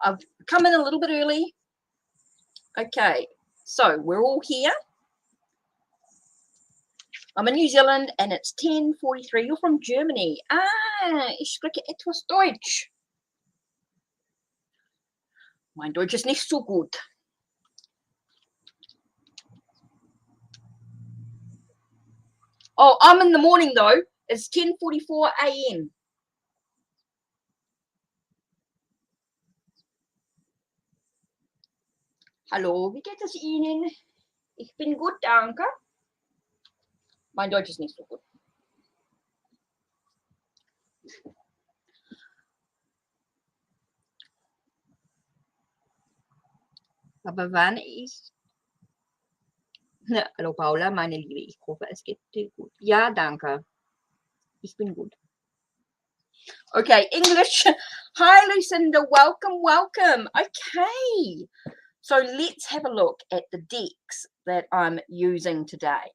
I've come in a little bit early. Okay, so we're all here. I'm in New Zealand and it's 10:43. You're from Germany. Ah, ich spreche etwas Deutsch. Mein Deutsch ist nicht so gut. Oh, I'm in the morning though. It's 10:44 a.m. Hallo, wie geht es Ihnen? Ich bin gut, danke. Mein Deutsch ist nicht so gut. Aber wann ich... Hallo Paula, meine Liebe, ich hoffe, es geht dir gut. Ja, danke. Ich bin gut. Okay, English. Hi, Lucinda. Welcome, welcome. Okay. So let's have a look at the decks that I'm using today.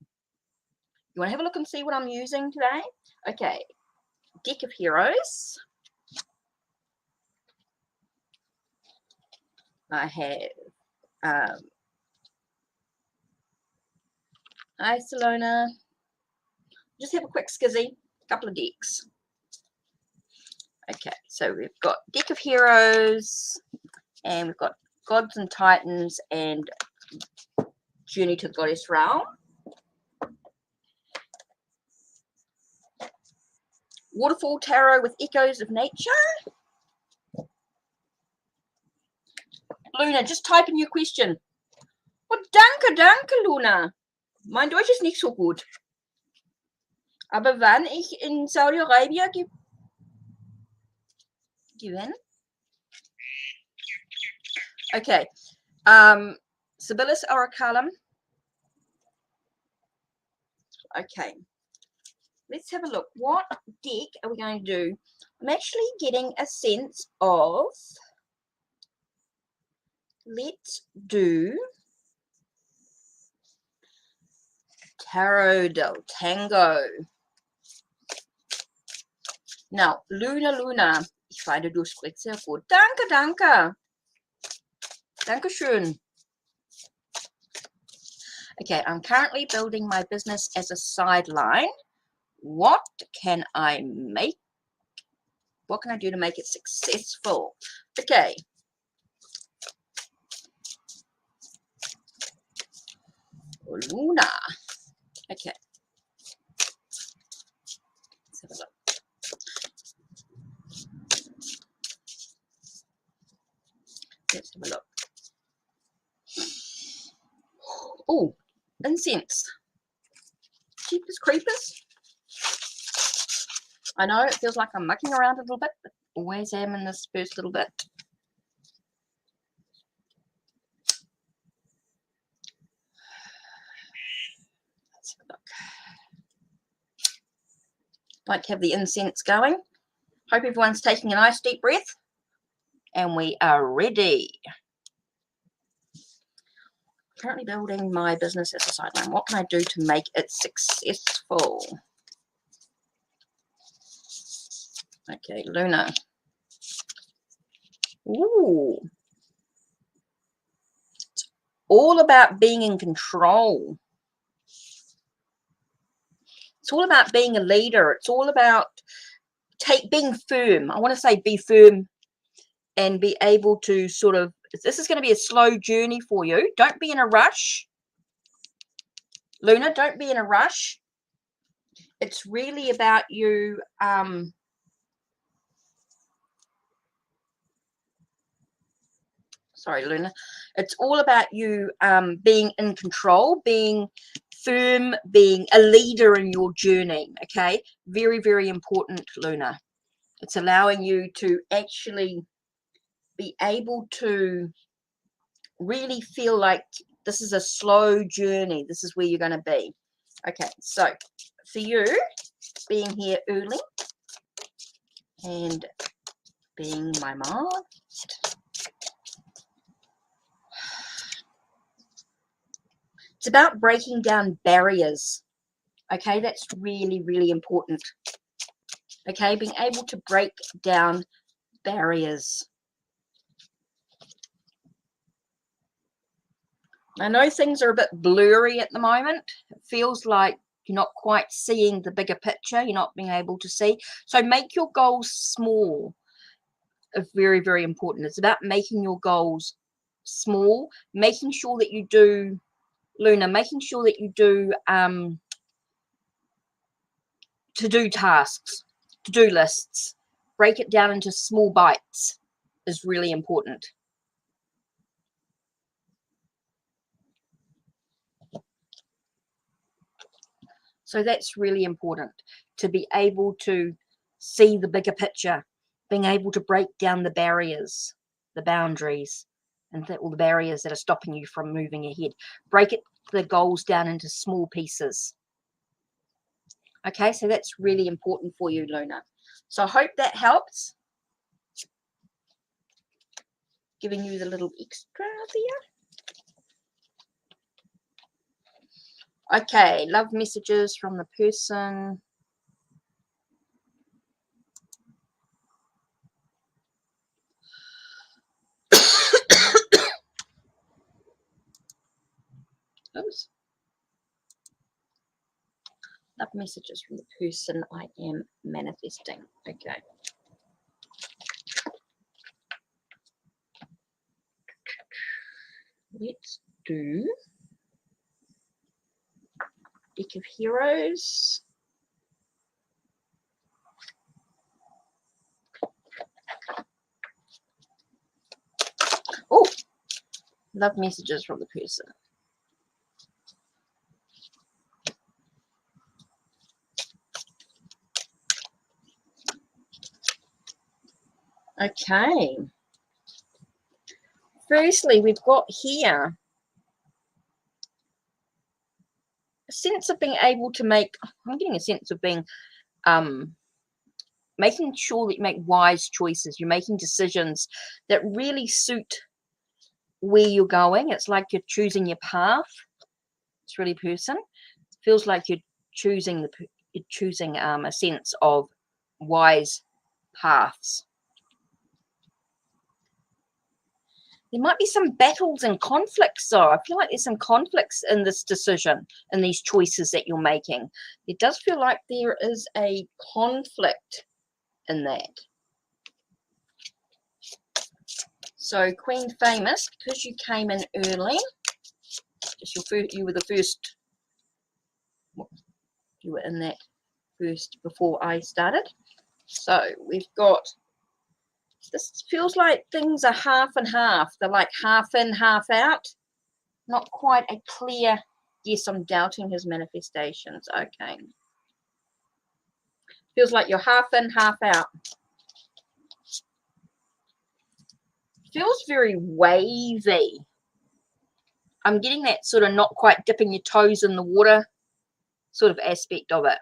You want to have a look and see what I'm using today? Okay. Deck of Heroes. I have... hi, Salona. Just have a quick skizzy. A couple of decks. Okay, so we've got Deck of Heroes, and we've got Gods and Titans, and Journey to the Goddess Realm. Waterfall Tarot with Echoes of Nature. Luna, just type in your question. Oh, danke, danke, Luna. Mein Deutsch ist nicht so gut. Aber wann ich in Saudi-Arabien gewinne. Okay. Sibyllus Oracalum. Okay. Let's have a look. What deck are we going to do? I'm actually getting a sense of... Let's do Tarot del Tango. Now, Luna. Ich finde, du sprichst sehr gut. Danke, danke. Dankeschön. Okay, I'm currently building my business as a sideline. What can I make? What can I do to make it successful? Okay. Luna. Okay. Let's have a look. Let's have a look. Oh, incense. Jeepers creepers. I know it feels like I'm mucking around a little bit, but always am in this first little bit. Let's have a look. Like to have the incense going. Hope everyone's taking a nice deep breath. And we are ready. Currently building my business as a sideline. What can I do to make it successful? Okay, Luna. Ooh. It's all about being in control. It's all about being a leader. It's all about being firm. I want to say be firm and be able to sort of, this is going to be a slow journey for you. Don't be in a rush. Luna, don't be in a rush. It's really about you sorry, Luna. It's all about you being in control, being firm, being a leader in your journey, okay? Very, very important, Luna. It's allowing you to actually be able to really feel like this is a slow journey. This is where you're going to be. Okay, so for you, being here early and being my mom, it's about breaking down barriers. Okay, that's really, really important. Okay, being able to break down barriers. I know things are a bit blurry at the moment. It feels like you're not quite seeing the bigger picture. You're not being able to see. So make your goals small. Very, very important. It's about making your goals small, making sure that you do, Luna, making sure that you do to-do tasks, to-do lists. Break it down into small bites is really important. So that's really important, to be able to see the bigger picture, being able to break down the barriers, the boundaries, and all the barriers that are stopping you from moving ahead. Break the goals down into small pieces. Okay, so that's really important for you, Luna. So I hope that helps. Giving you the little extra there. Okay, love messages from the person. Oops. Love messages from the person I am manifesting. Okay. Let's do Deck of Heroes. Oh, love messages from the person. Okay. Firstly, we've got here a sense of being able to make, I'm getting a sense of being, making sure that you make wise choices. You're making decisions that really suit where you're going. It's like you're choosing your path. It's really person. It feels like you're choosing a sense of wise paths. There might be some battles and conflicts, though. I feel like there's some conflicts in this decision, in these choices that you're making. It does feel like there is a conflict in that. So, Queen Famous, because you came in early, you were the first, you were in that first before I started. So, we've got, this feels like things are half and half. They're like half in, half out. Not quite a clear, yes, I'm doubting his manifestations. Okay. Feels like you're half in, half out. Feels very wavy. I'm getting that sort of not quite dipping your toes in the water sort of aspect of it.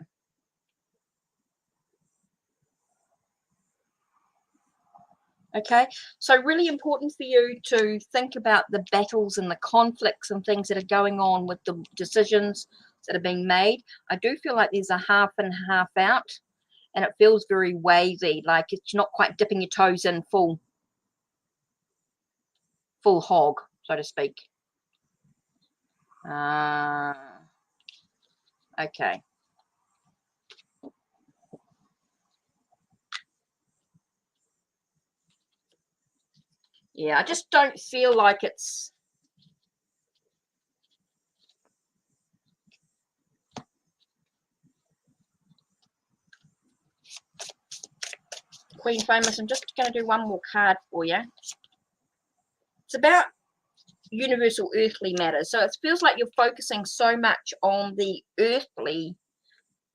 Okay, so really important for you to think about the battles and the conflicts and things that are going on with the decisions that are being made. I do feel like there's a half and half out, and it feels very wavy, like it's not quite dipping your toes in full hog, so to speak. Okay. Yeah, I just don't feel like it's... Queen Famous, I'm just going to do one more card for you. It's about universal earthly matters. So it feels like you're focusing so much on the earthly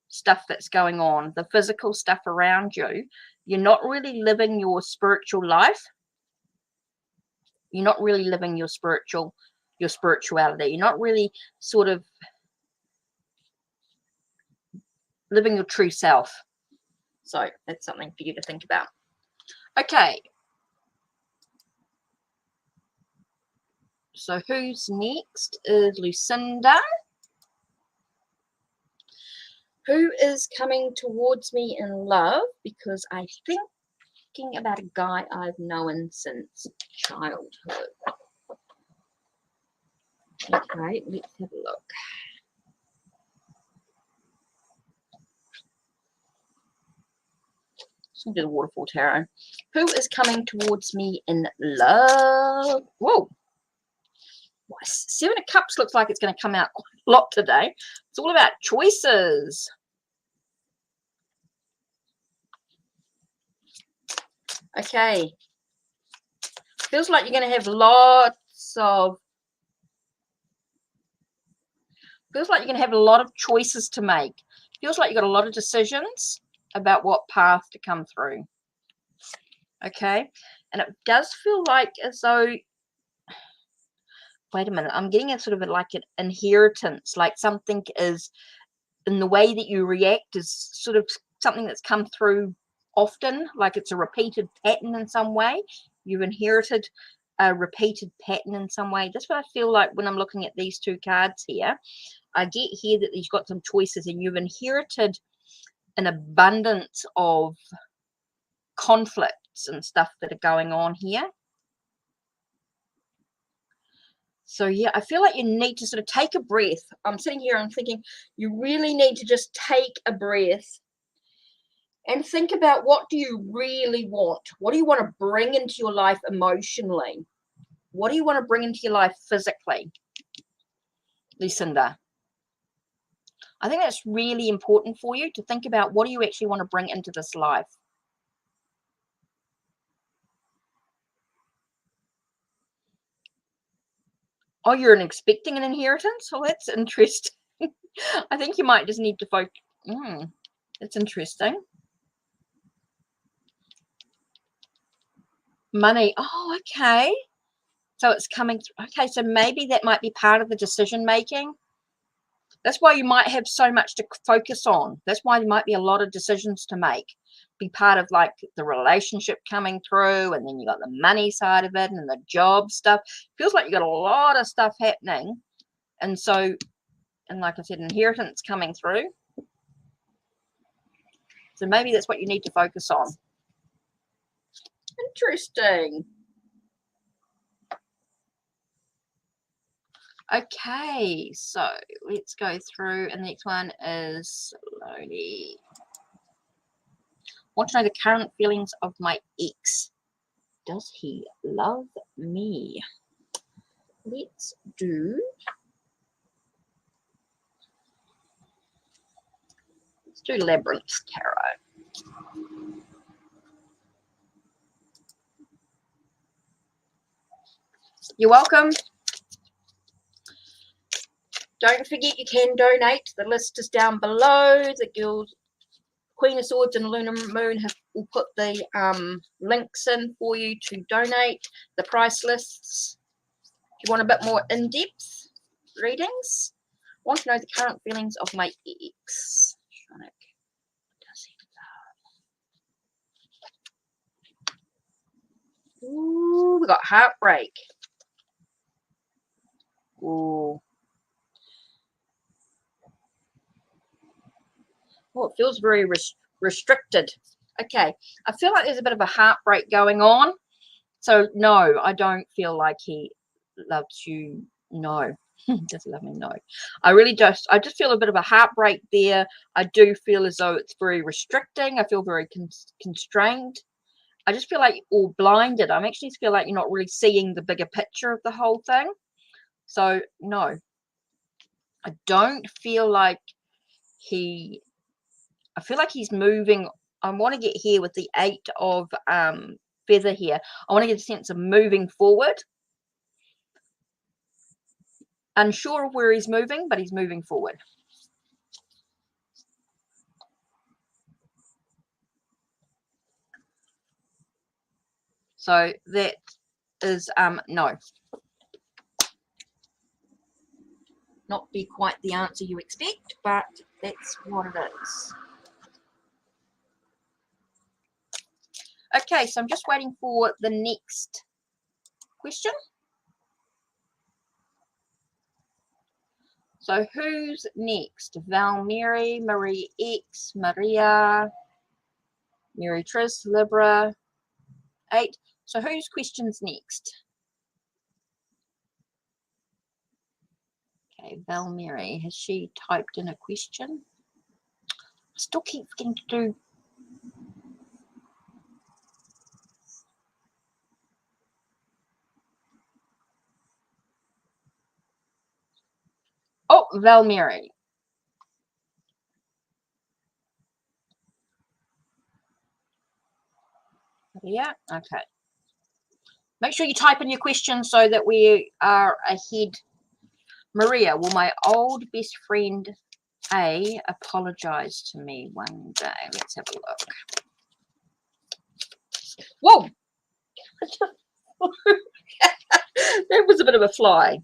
stuff that's going on, the physical stuff around you. You're not really living your spiritual life. You're not really living your spirituality. You're not really sort of living your true self. So that's something for you to think about. Okay. So who's next is Lucinda, who is coming towards me in love because I think about a guy I've known since childhood. Okay, let's have a look. Let's do the Waterfall Tarot. Who is coming towards me in love? Whoa. Seven of Cups looks like it's going to come out quite a lot today. It's all about choices. Okay. Feels like you're going to have lots of... Feels like you're going to have a lot of choices to make. Feels like you've got a lot of decisions about what path to come through. Okay. And it does feel like as though... Wait a minute. I'm getting a sort of like an inheritance. Like something is... in the way that you react is sort of something that's come through often, like it's a repeated pattern in some way. You've inherited a repeated pattern in some way. That's what I feel like when I'm looking at these two cards here. I get here that you've got some choices and you've inherited an abundance of conflicts and stuff that are going on here. So yeah, I feel like you need to sort of take a breath. I'm sitting here and thinking you really need to just take a breath and think about, what do you really want? What do you want to bring into your life emotionally? What do you want to bring into your life physically, Lucinda? I think that's really important for you to think about, what do you actually want to bring into this life? Oh, you're expecting an inheritance? Oh, that's interesting. I think you might just need to focus. That's interesting. Money. Oh, okay. So it's coming through. Okay, so maybe that might be part of the decision making. That's why you might have so much to focus on. That's why there might be a lot of decisions to make. Be part of like the relationship coming through, and then you got the money side of it and the job stuff. Feels like you got a lot of stuff happening. And so, and like I said, inheritance coming through. So maybe that's what you need to focus on. Interesting. Okay, so let's go through, and the next one is slowly. Want to know the current feelings of my ex. Does he love me? Let's do Labyrinth Tarot. You're welcome. Don't forget you can donate. The list is down below. The Guild, Queen of Swords and Lunar Moon will put the links in for you to donate. The price lists. If you want a bit more in-depth readings, want to know the current feelings of my ex. Does he love? Ooh, we got heartbreak. Ooh. Oh, it feels very restricted. Okay, I feel like there's a bit of a heartbreak going on. So no, I don't feel like he loves you. No, doesn't love me. No, I really just feel a bit of a heartbreak there. I do feel as though it's very restricting. I feel very constrained. I just feel like you're blinded. I actually feel like you're not really seeing the bigger picture of the whole thing. So no, I don't feel like he... I feel like he's moving. I want to get here with the 8 of feather here. I want to get a sense of moving forward. Unsure of where he's moving, but he's moving forward. So that is no. Not be quite the answer you expect, but that's what it is. Okay, so I'm just waiting for the next question. So who's next? Val, Mary, Marie X, Maria, Mary Tris, Libra, 8. So whose question's next? Okay, Val Mary, has she typed in a question? I still keep forgetting to do. Oh, Val Mary. Yeah, okay. Make sure you type in your question so that we are ahead. Maria, will my old best friend A apologize to me one day? Let's have a look. Whoa! That was a bit of a fly.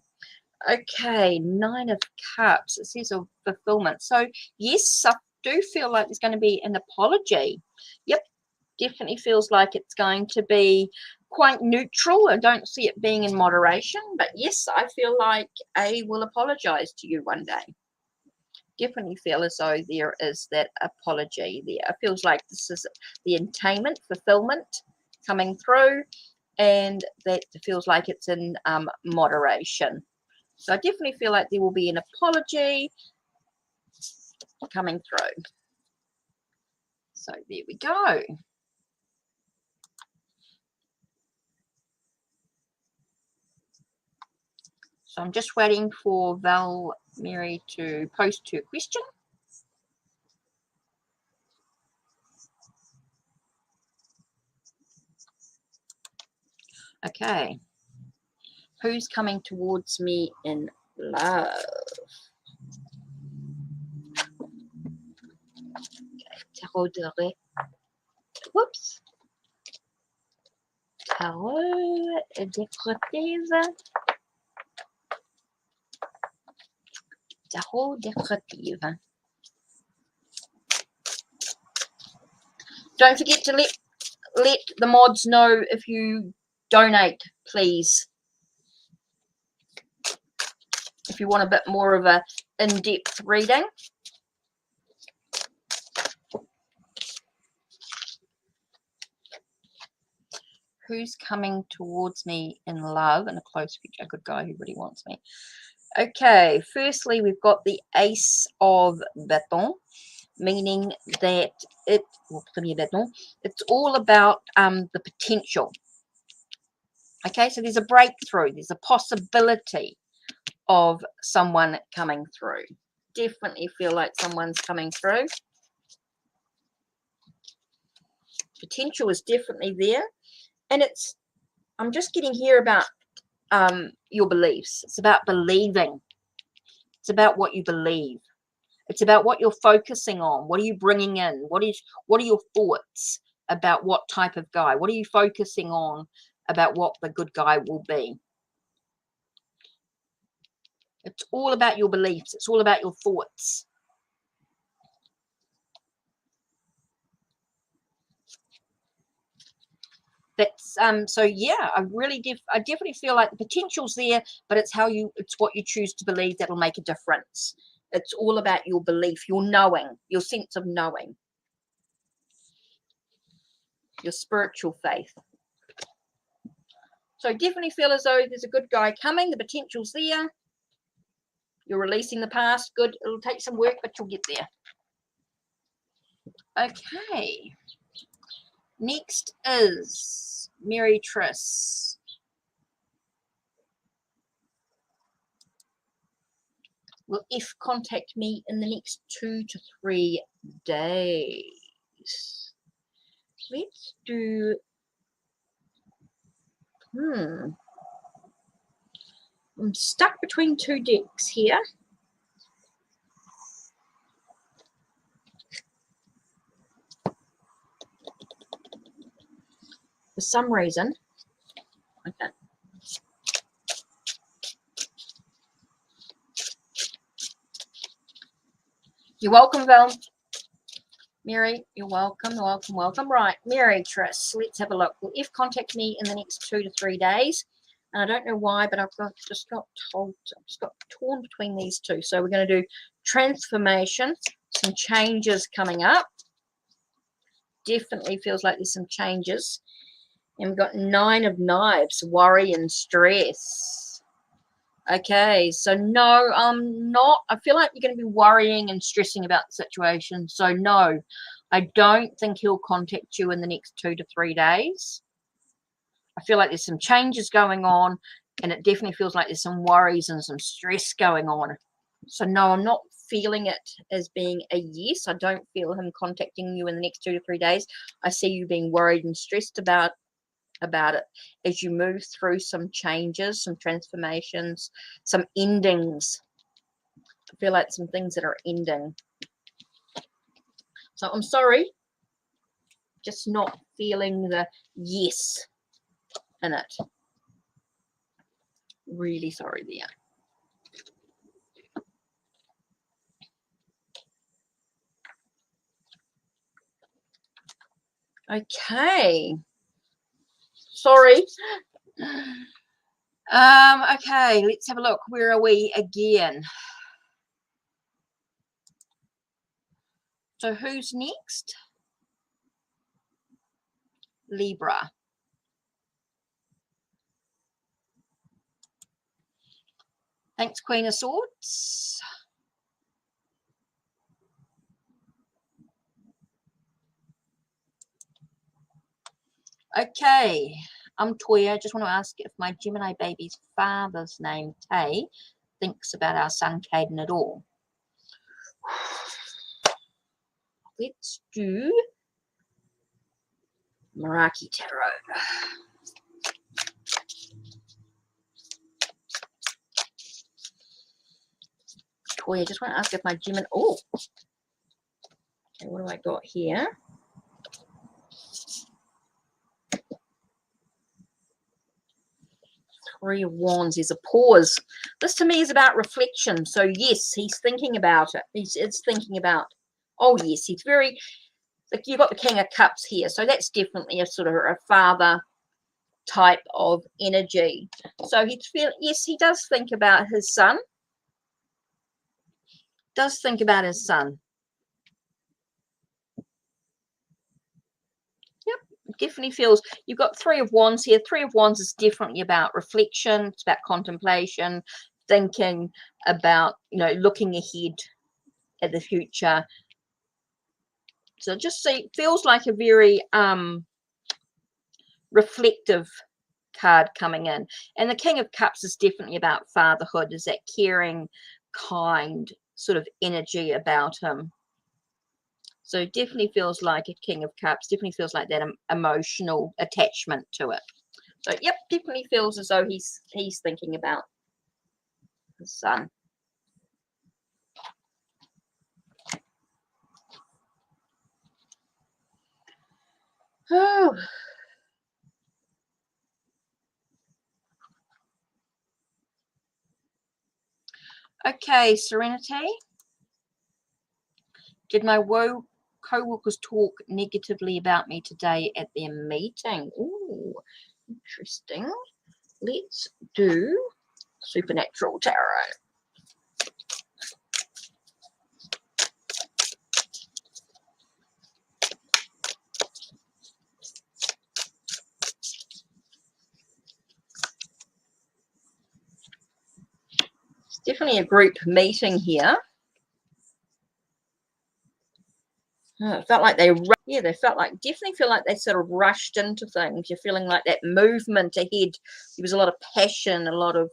Okay, 9 of Cups. It says of fulfillment. So, yes, I do feel like there's going to be an apology. Yep, definitely feels like it's going to be quite neutral. I don't see it being in moderation. But, yes, I feel like A will apologize to you one day. Definitely feel as though there is that apology there. It feels like this is the attainment, fulfillment coming through. And that feels like it's in moderation. So I definitely feel like there will be an apology coming through. So there we go. So I'm just waiting for Val Mary to post her question. Okay. Who's coming towards me in love? Tarot de Whoops. Tarot décorative. Tarot décorative. Don't forget to let the mods know if you donate, please. If you want a bit more of a in-depth reading. Who's coming towards me in love in a close future? A good guy who really wants me. Okay, firstly, we've got the Ace of Bâton, meaning that it's all about the potential. Okay, so there's a breakthrough. There's a possibility of someone coming through. Definitely feel like someone's coming through. Potential is definitely there. And I'm just getting here about your beliefs. It's about believing. It's about what you believe. It's about what you're focusing on. What are you bringing in? What are your thoughts about what type of guy? What are you focusing on about what the good guy will be? It's all about your beliefs. It's all about your thoughts. That's so yeah, I definitely feel like the potential's there, but it's what you choose to believe that'll make a difference. It's all about your belief, your knowing, your sense of knowing, your spiritual faith. So definitely feel as though there's a good guy coming. The potential's there. You're releasing the past. Good. It'll take some work, but you'll get there. Okay. Next is Mary Triss. Will F contact me in the next 2 to 3 days? Let's do... I'm stuck between 2 decks here. For some reason. Okay. You're welcome, Val. Mary, you're welcome, welcome. Right, Mary Triss, let's have a look. Will F contact me in the next 2 to 3 days? And I don't know why, but I've just got torn between these two. So we're going to do transformation, some changes coming up. Definitely feels like there's some changes. And we've got 9 of Knives, worry and stress. Okay, so no, I'm not. I feel like you're going to be worrying and stressing about the situation. So no, I don't think he'll contact you in the next 2 to 3 days. I feel like there's some changes going on, and it definitely feels like there's some worries and some stress going on. So no, I'm not feeling it as being a yes. I don't feel him contacting you in the next 2 to 3 days. I see you being worried and stressed about it as you move through some changes, some transformations, some endings. I feel like some things that are ending. So I'm sorry, just not feeling the yes in it. Really sorry there. Okay. Sorry. Okay, let's have a look. Where are we again? So who's next? Libra. Thanks, Queen of Swords. Okay, Toya. I just want to ask if my Gemini baby's father's name, Tay, thinks about our son, Caden, at all. Let's do Meraki Tarot. Toya, I just want to ask if my Gemini... Oh! Okay, what do I got here? Three of Wands is a pause. This to me is about reflection. So yes, he's thinking about it. It's thinking about, oh yes, he's very, like, you've got the King of Cups here. So that's definitely a sort of a father type of energy. So he's feeling, yes, he does think about his son. Does think about his son. Yep, definitely feels, you've got Three of Wands here. Three of Wands is definitely about reflection. It's about contemplation, thinking about, you know, looking ahead at the future. So just see, feels like a very reflective card coming in. And the King of Cups is definitely about fatherhood, is that caring, kind sort of energy about him. So definitely feels like a King of Cups, definitely feels like that emotional attachment to it. So yep, definitely feels as though he's thinking about his son. Oh. Okay, Serenity. Did my co-workers talk negatively about me today at their meeting? Ooh, interesting. Let's do Supernatural Tarot. It's definitely a group meeting here. It felt like they felt like, definitely feel like they sort of rushed into things. You're feeling like that movement ahead. There was a lot of passion, a lot of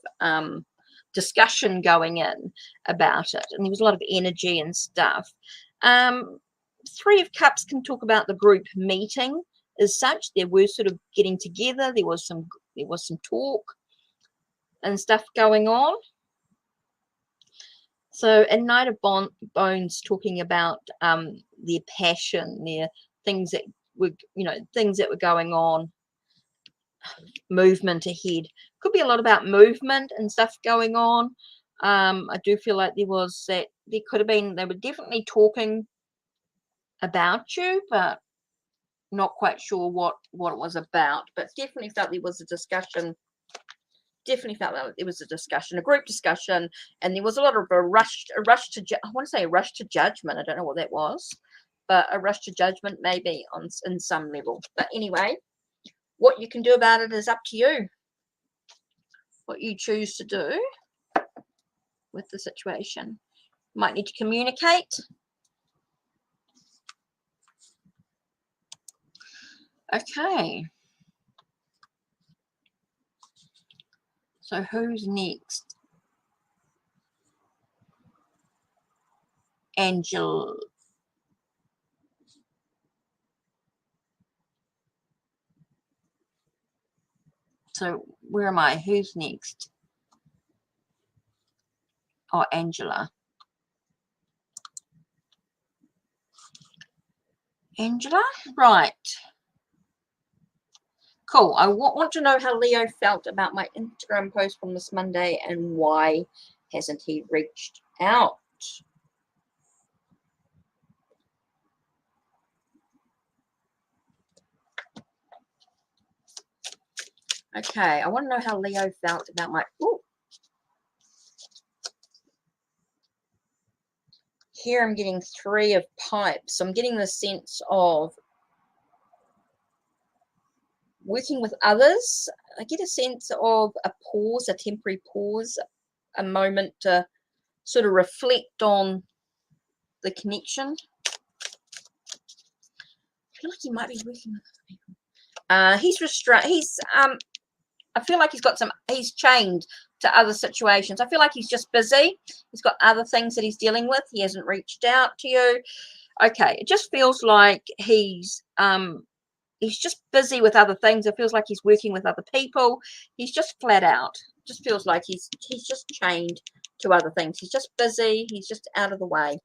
discussion going in about it, and there was a lot of energy and stuff. Three of Cups can talk about the group meeting as such. There were sort of getting together. There was some talk and stuff going on. So, and Knight of Bones talking about their passion, their things that were, you know, things that were going on, movement ahead. Could be a lot about movement and stuff going on. I do feel like there was that, there could have been, they were definitely talking about you, but not quite sure what it was about. But definitely felt there was a discussion. Definitely felt that it was a discussion, a group discussion, and there was a lot of a rush to, I want to say a rush to judgment. I don't know what that was, but a rush to judgment maybe in some level. But anyway, what you can do about it is up to you. What you choose to do. with the situation. Might need to communicate. Okay. So who's next? Angel. So where am I? Who's next? Oh, Angela. Angela? Right. Cool. I want to know how Leo felt about my Instagram post from this Monday and why hasn't he reached out? Okay, I want to know how Leo felt about my... Ooh. Here I'm getting 3 of pipes. So I'm getting the sense of working with others. I get a sense of a pause, a temporary pause, a moment to sort of reflect on the connection. I feel like he might be working with other people. He's restrained. I feel like he's chained to other situations. I feel like he's just busy. He's got other things that he's dealing with. He hasn't reached out to you. Okay, it just feels like he's just busy with other things. It feels like he's working with other people. He's just flat out. It just feels like he's just chained to other things. He's just busy. He's just out of the way.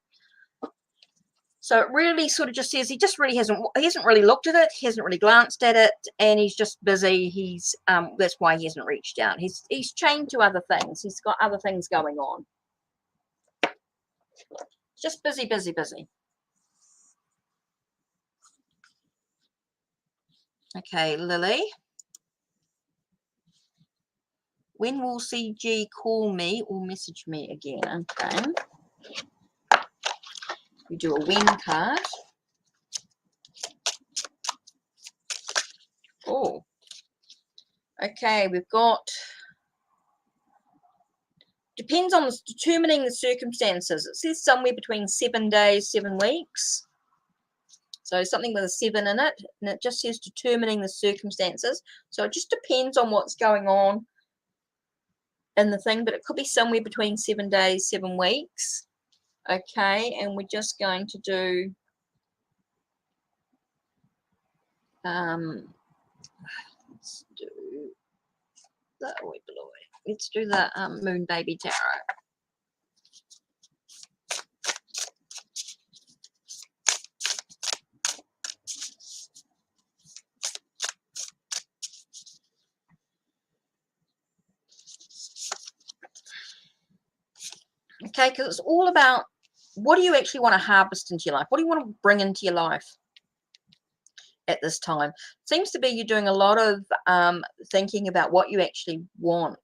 So it really sort of just says he hasn't really looked at it. He hasn't really glanced at it, and he's just busy. He's that's why he hasn't reached out. He's chained to other things. He's got other things going on. Just busy, busy, busy. Okay, Lily. When will CG call me or message me again? Okay. We do a when card. Oh. Okay, we've got... Depends on determining the circumstances. It says somewhere between 7 days, 7 weeks. So something with a 7 in it. And it just says determining the circumstances. So it just depends on what's going on in the thing. But it could be somewhere between 7 days, 7 weeks. Okay, and we're just going to do... let's do the... Let's do the Moon Baby Tarot. Okay, because it's all about what do you actually want to harvest into your life? What do you want to bring into your life at this time? Seems to be you're doing a lot of thinking about what you actually want.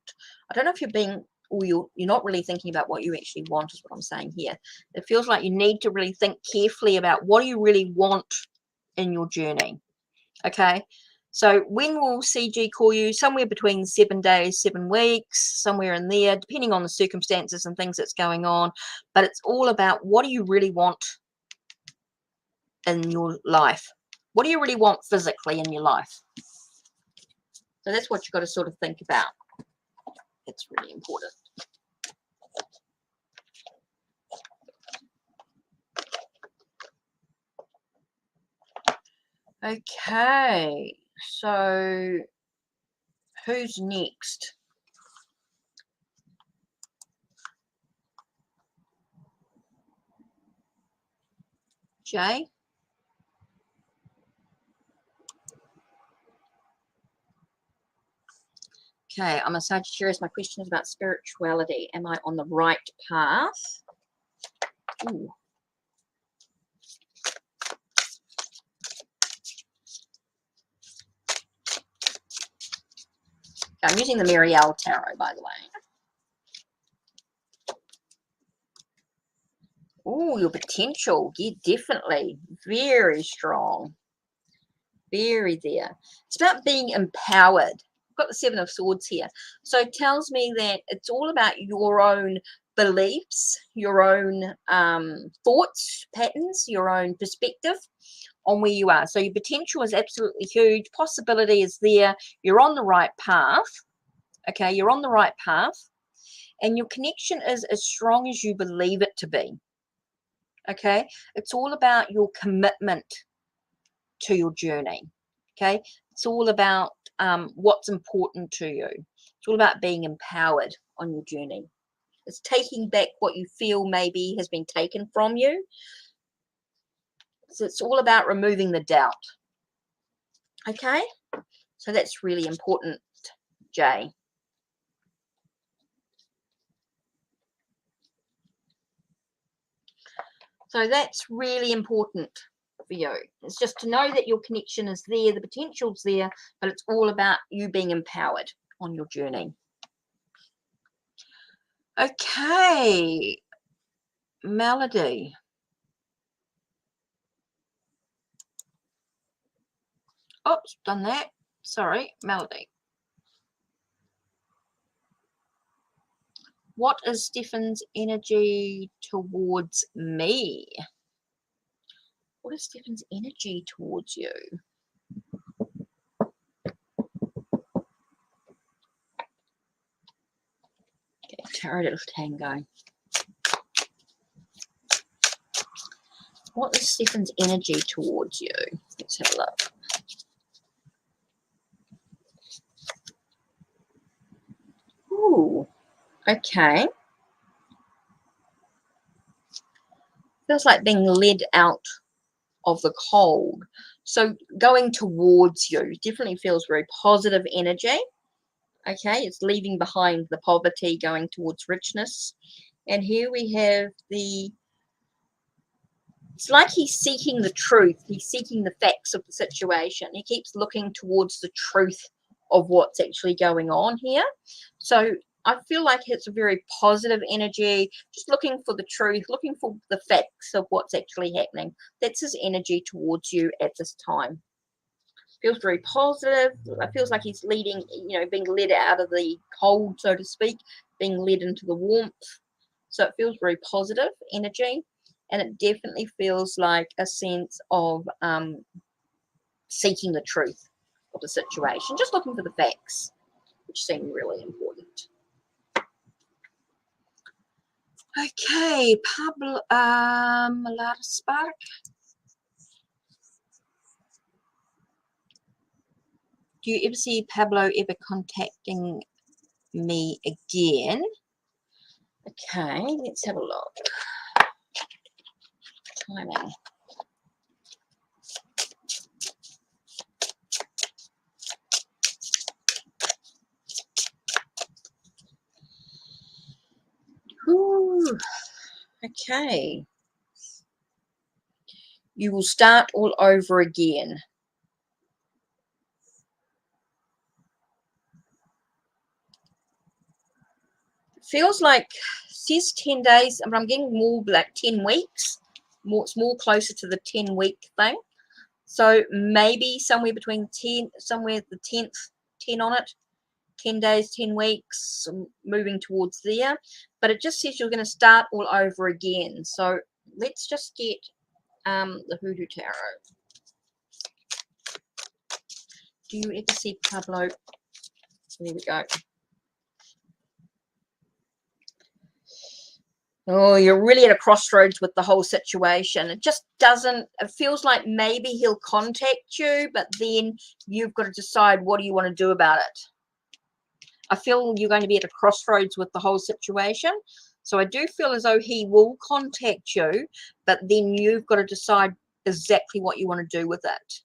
I don't know if you're being, or you're not really thinking about what you actually want, is what I'm saying here. It feels like you need to really think carefully about what do you really want in your journey. Okay. So when will CG call you? Somewhere between 7 days, 7 weeks, somewhere in there, depending on the circumstances and things that's going on. But it's all about what do you really want in your life? What do you really want physically in your life? So that's what you've got to sort of think about. It's really important. Okay. So who's next? Jay? Okay, I'm a Sagittarius. My question is about spirituality. Am I on the right path? Ooh. I'm using the Marielle Tarot, by the way. Oh, your potential. Yeah, definitely. Very strong. Very there. It's about being empowered. I've got the 7 of Swords here. So it tells me that it's all about your own beliefs, your own thoughts, patterns, your own perspective on where you are. So your potential is absolutely huge. Possibility is there. You're on the right path. Okay, you're on the right path. And your connection is as strong as you believe it to be. Okay, it's all about your commitment to your journey. Okay, it's all about what's important to you. It's all about being empowered on your journey. It's taking back what you feel maybe has been taken from you. So it's all about removing the doubt. Okay, so that's really important, Jay. So that's really important for you. It's just to know that your connection is there, the potential's there, but it's all about you being empowered on your journey. Okay, Melody. Oops, done that. Sorry, Melody. What is Stefan's energy towards me? What is Stefan's energy towards you? Okay, Tarot Little Tango. What is Stefan's energy towards you? Let's have a look. Ooh, okay. Feels like being led out of the cold. So going towards you definitely feels very positive energy. Okay, it's leaving behind the poverty, going towards richness. And here we have it's like he's seeking the truth. He's seeking the facts of the situation. He keeps looking towards the truth of what's actually going on here. So I feel like it's a very positive energy, just looking for the truth, looking for the facts of what's actually happening. That's his energy towards you at this time. Feels very positive. It feels like he's leading, being led out of the cold, so to speak, being led into the warmth. So it feels very positive energy. And it definitely feels like a sense of seeking the truth of the situation, just looking for the facts, which seem really important. Okay, Pablo, Lara Spark. Do you ever see Pablo ever contacting me again? Okay, let's have a look. Timing. Ooh, okay. You will start all over again. Feels like, says 10 days, but I'm getting more like 10 weeks. It's more closer to the 10-week thing. So maybe somewhere between 10, somewhere the 10th, 10 on it. 10 days, 10 weeks, moving towards there. But it just says you're going to start all over again. So let's just get the Hoodoo Tarot. Do you ever see Pablo? There we go. Oh, you're really at a crossroads with the whole situation. It just doesn't, it feels like maybe he'll contact you, but then you've got to decide what do you want to do about it. I feel you're going to be at a crossroads with the whole situation. So I do feel as though he will contact you, but then you've got to decide exactly what you want to do with it.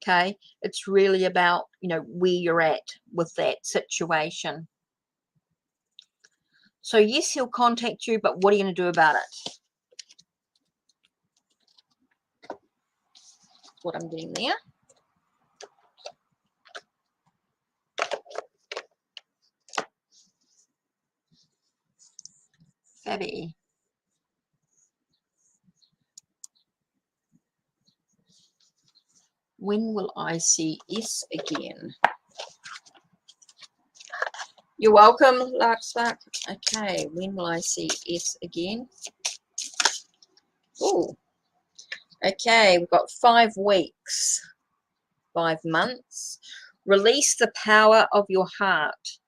Okay? It's really about, where you're at with that situation. So yes, he'll contact you, but what are you going to do about it? That's what I'm getting there. Fabby. When will I see S again? You're welcome, Lark. Okay, when will I see S again? Oh, okay, we've got 5 weeks, 5 months. Release the power of your heart.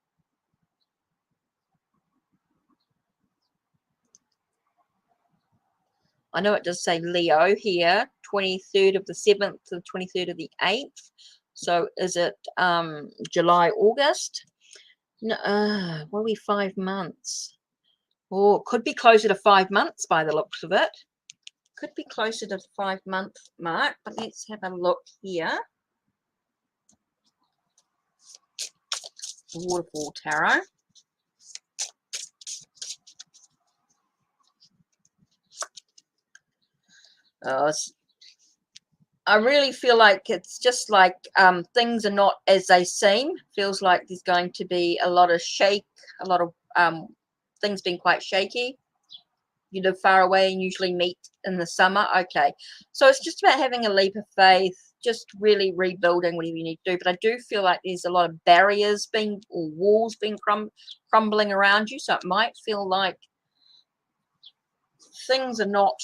I know it does say Leo here, 23rd of the 7th to the 23rd of the 8th. So is it July, August? No, what are we, 5 months? Oh, it could be closer to 5 months by the looks of it. Could be closer to the 5-month mark, but let's have a look here. Waterfall Tarot. I really feel like it's just like things are not as they seem. Feels like there's going to be a lot of shake, a lot of things being quite shaky. You live far away and usually meet in the summer. Okay, so it's just about having a leap of faith, just really rebuilding whatever you need to do. But I do feel like there's a lot of barriers being, or walls being crumbling around you. So it might feel like things are not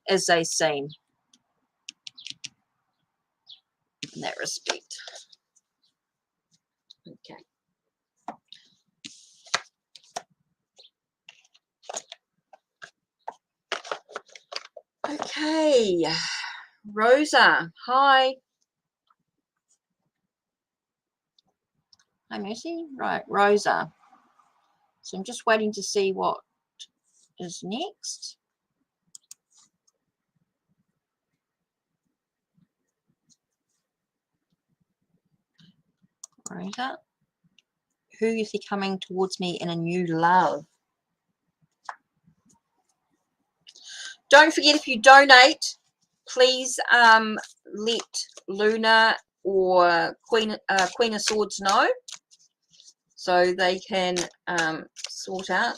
as they seem in that respect. Okay. Okay, Rosa, hi. Hi, Mercy. Right, Rosa. So I'm just waiting to see what is next. Rosa. Who is he coming towards me in a new love? Don't forget, if you donate, please let Luna or Queen of Swords know so they can sort out.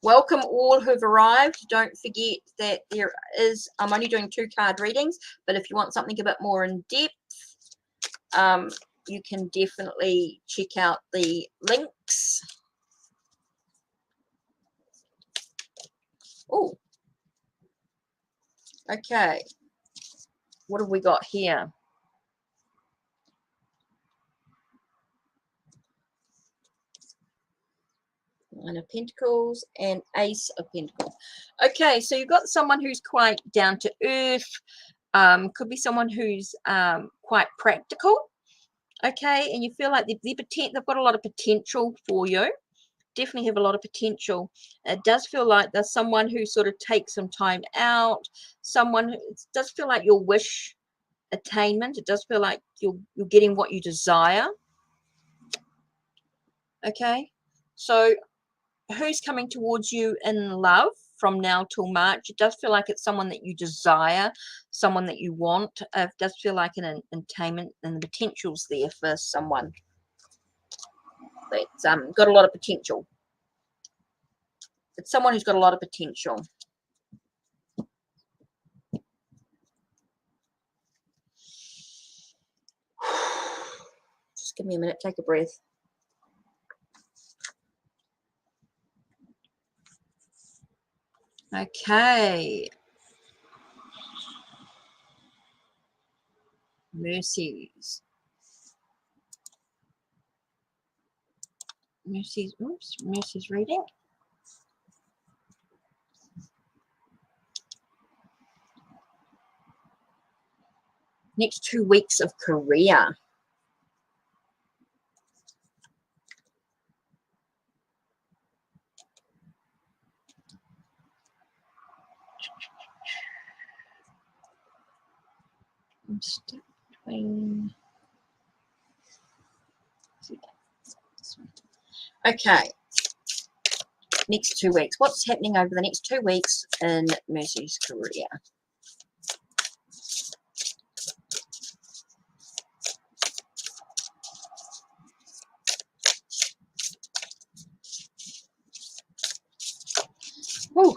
Welcome all who've arrived. Don't forget that there is, I'm only doing 2 card readings, but if you want something a bit more in depth, you can definitely check out the links. Oh, okay. What have we got here? Nine of Pentacles and Ace of Pentacles. Okay, so you've got someone who's quite down to earth. Could be someone who's quite practical. Okay, and you feel like they've got a lot of potential for you. Definitely have a lot of potential. It does feel like there's someone who sort of takes some time out. Someone who, it does feel like your wish attainment. It does feel like you're getting what you desire. Okay, so who's coming towards you in love from now till March? It does feel like it's someone that you desire, someone that you want. It does feel like an attainment, and the potential's there for someone that's got a lot of potential. It's someone who's got a lot of potential. Just give me a minute, take a breath. Okay. Mercies. Mercies, oops, Mercies reading. Next 2 weeks of career. I'm stuck between. Okay. Next 2 weeks. What's happening over the next 2 weeks in Mercy's career? Ooh.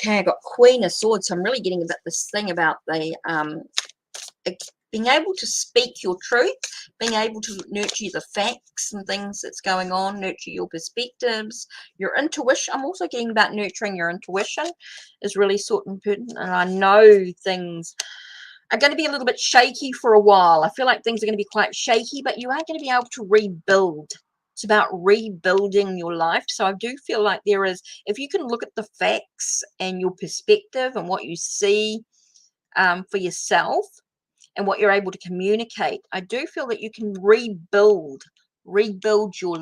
Okay, I got Queen of Swords. So I'm really getting about this thing about the being able to speak your truth, being able to nurture the facts and things that's going on, nurture your perspectives, your intuition. I'm also getting about nurturing your intuition is really sort of important. And I know things are going to be a little bit shaky for a while. I feel like things are going to be quite shaky, but you are going to be able to rebuild. It's about rebuilding your life. So I do feel like there is, if you can look at the facts and your perspective and what you see for yourself and what you're able to communicate, I do feel that you can rebuild your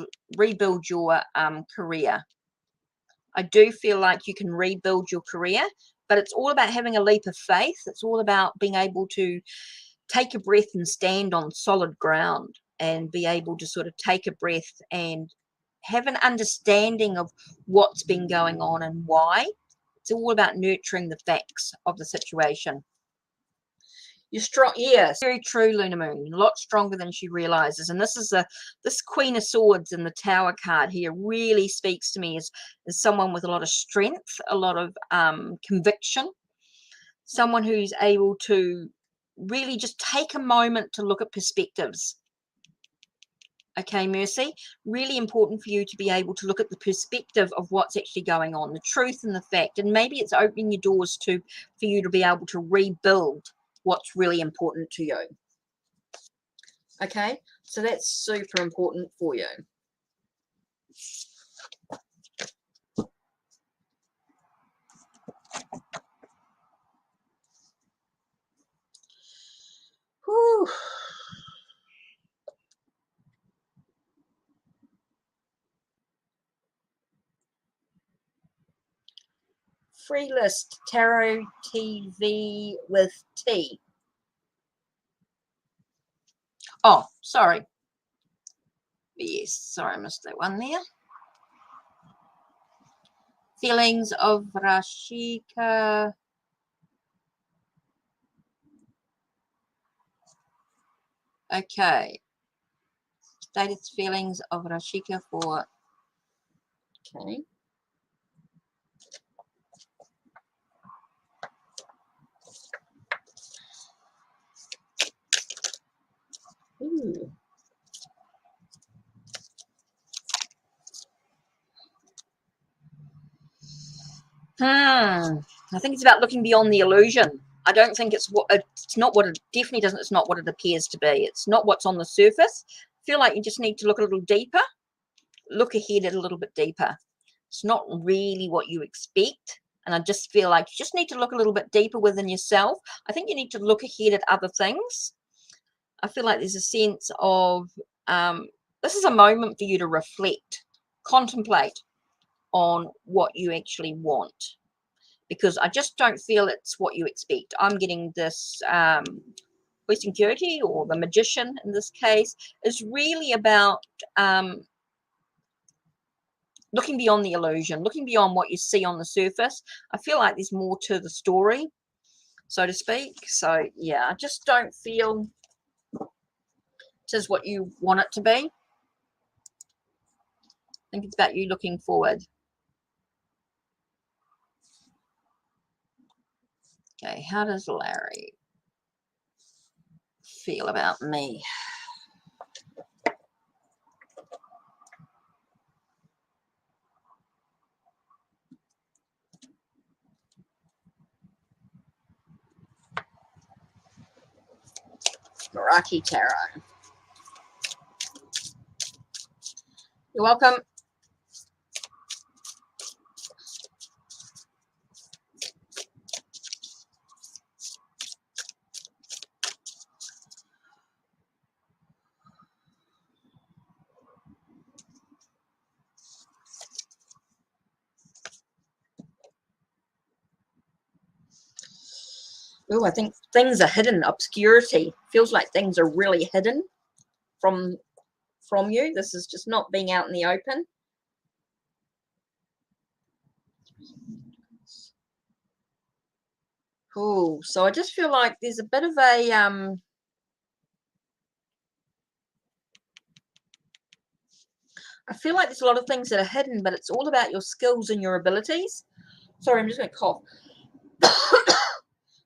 career. I do feel like you can rebuild your career, but it's all about having a leap of faith. It's all about being able to take a breath and stand on solid ground and be able to sort of take a breath and have an understanding of what's been going on and why. It's all about nurturing the facts of the situation. You're strong. Yes, very true, Lunar Moon. A lot stronger than she realizes. And this Queen of Swords in the Tower card here really speaks to me as someone with a lot of strength, a lot of conviction, someone who's able to really just take a moment to look at perspectives. Okay, Mercy, really important for you to be able to look at the perspective of what's actually going on, the truth and the fact. And maybe it's opening your doors for you to be able to rebuild what's really important to you. Okay, so that's super important for you. Whew. Free list, Tarot TV with T. Oh, sorry. Yes, sorry, I missed that one there. Feelings of Rashika. Okay. Stated feelings of Rashika for. Okay. Ooh. I think it's about looking beyond the illusion. I don't think it's not what it definitely doesn't. It's not what it appears to be. It's not what's on the surface. I feel like you just need to look a little deeper, look ahead a little bit deeper. It's not really what you expect. And I just feel like you just need to look a little bit deeper within yourself. I think you need to look ahead at other things. I feel like there's a sense of this is a moment for you to reflect, contemplate on what you actually want. Because I just don't feel it's what you expect. I'm getting this Western Security, or the Magician in this case, is really about looking beyond the illusion, looking beyond what you see on the surface. I feel like there's more to the story, so to speak. So, yeah, I just don't feel it is what you want it to be. I think it's about you looking forward. Okay, how does Larry feel about me? Meraki Tarot. You're welcome. Oh, I think things are hidden. Obscurity. Feels like things are really hidden from you. This is just not being out in the open. Oh, so I just feel like there's a bit of a I feel like there's a lot of things that are hidden, but it's all about your skills and your abilities. Sorry, I'm just going to cough.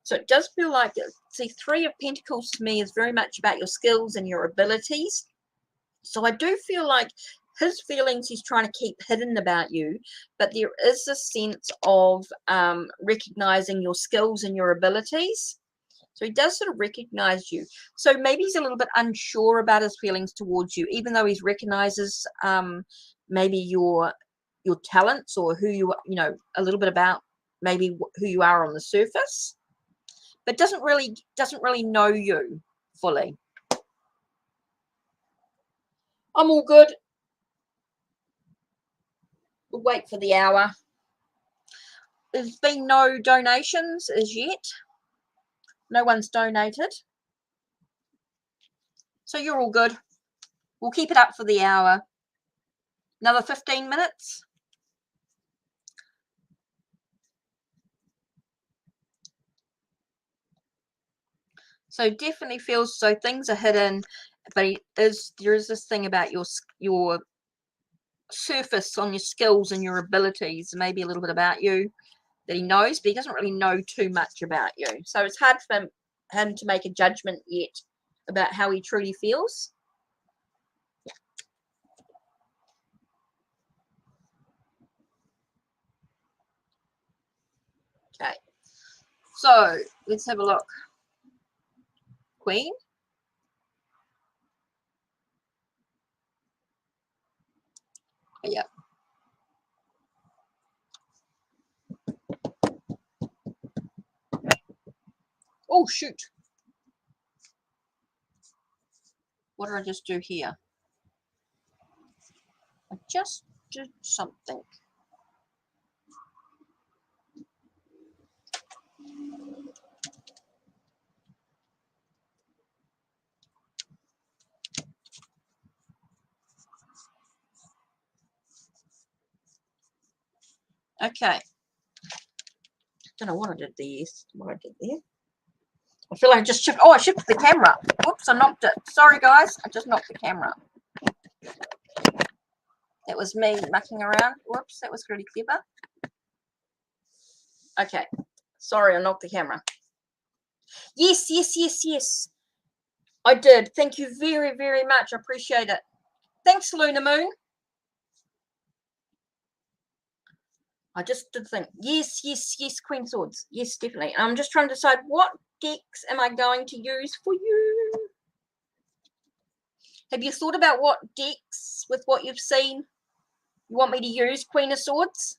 So it does feel like, see, Three of Pentacles to me is very much about your skills and your abilities. So I do feel like his feelings he's trying to keep hidden about you, but there is a sense of recognizing your skills and your abilities. So he does sort of recognize you. So maybe he's a little bit unsure about his feelings towards you, even though he recognizes maybe your talents or who you a little bit about maybe who you are on the surface, but doesn't really know you fully. I'm all good. We'll wait for the hour. There's been no donations as yet. No one's donated. So you're all good. We'll keep it up for the hour. Another 15 minutes. So definitely feels so things are hidden, but there is this thing about your surface on your skills and your abilities, maybe a little bit about you that he knows, but he doesn't really know too much about you. So it's hard for him to make a judgment yet about how he truly feels. Okay, so let's have a look. Queen. Yeah. Oh, shoot. What did I just do here? I just did something. Okay. Don't know what I did there. What I did there. I feel like I just shifted. Oh, I shifted the camera. Whoops, I knocked it. Sorry, guys. I just knocked the camera. That was me mucking around. Whoops, that was really clever. Okay. Sorry, I knocked the camera. Yes, yes, yes, yes. I did. Thank you very, very much. I appreciate it. Thanks, Luna Moon. I just did think. Yes, yes, yes, Queen Swords. Yes, definitely. I'm just trying to decide what decks am I going to use for you. Have you thought about what decks, with what you've seen, you want me to use, Queen of Swords?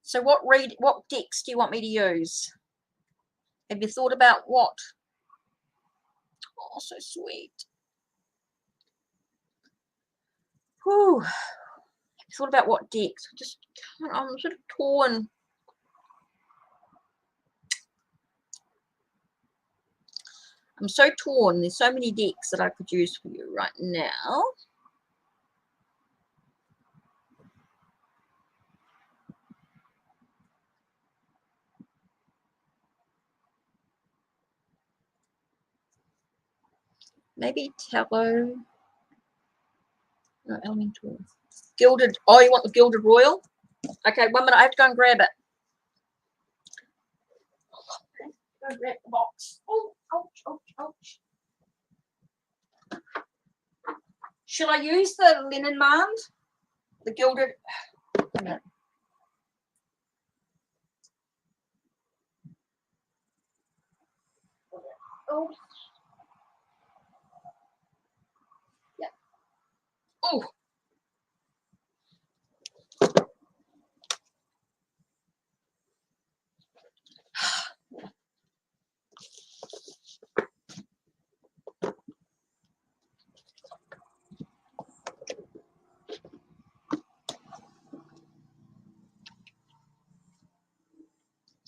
So what decks do you want me to use? Have you thought about what? Oh, so sweet. Whew. Have you thought about what decks? I'm sort of torn. I'm so torn. There's so many decks that I could use for you right now. Maybe Tarot. No, Elemental. Gilded. Oh, you want the Gilded Royal? Okay, 1 minute. I have to go and grab it. Go grab the box. Oh, ouch, ouch, ouch. Should I use the linen mand? The gilded. No. Oh. Yeah. Oh.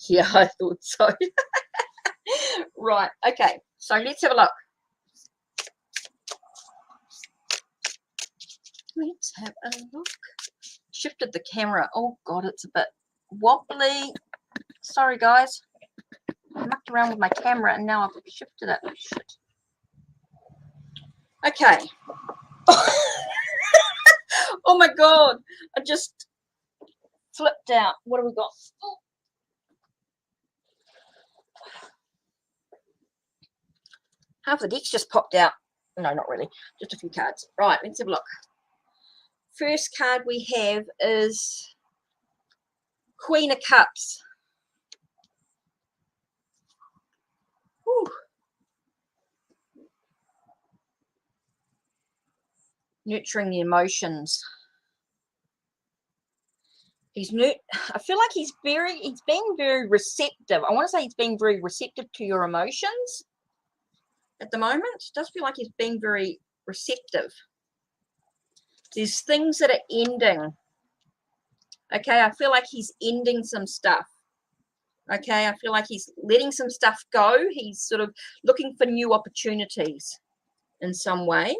Yeah, I thought so. Right. Okay. So let's have a look. Let's have a look. Shifted the camera. Oh God, it's a bit wobbly. Sorry, guys. I mucked around with my camera and now I've shifted it. Shit. Okay. Oh my God. I just flipped out. What have we got? Oh. Half the deck's just popped out. No, not really. Just a few cards. Right, let's have a look. First card we have is Queen of Cups. Whew. Nurturing the emotions. I feel like he's being very receptive. I want to say he's being very receptive to your emotions at the moment. It does feel like he's being very receptive. There's things that are ending. Okay, I feel like he's ending some stuff. Okay, I feel like he's letting some stuff go. He's sort of looking for new opportunities in some way.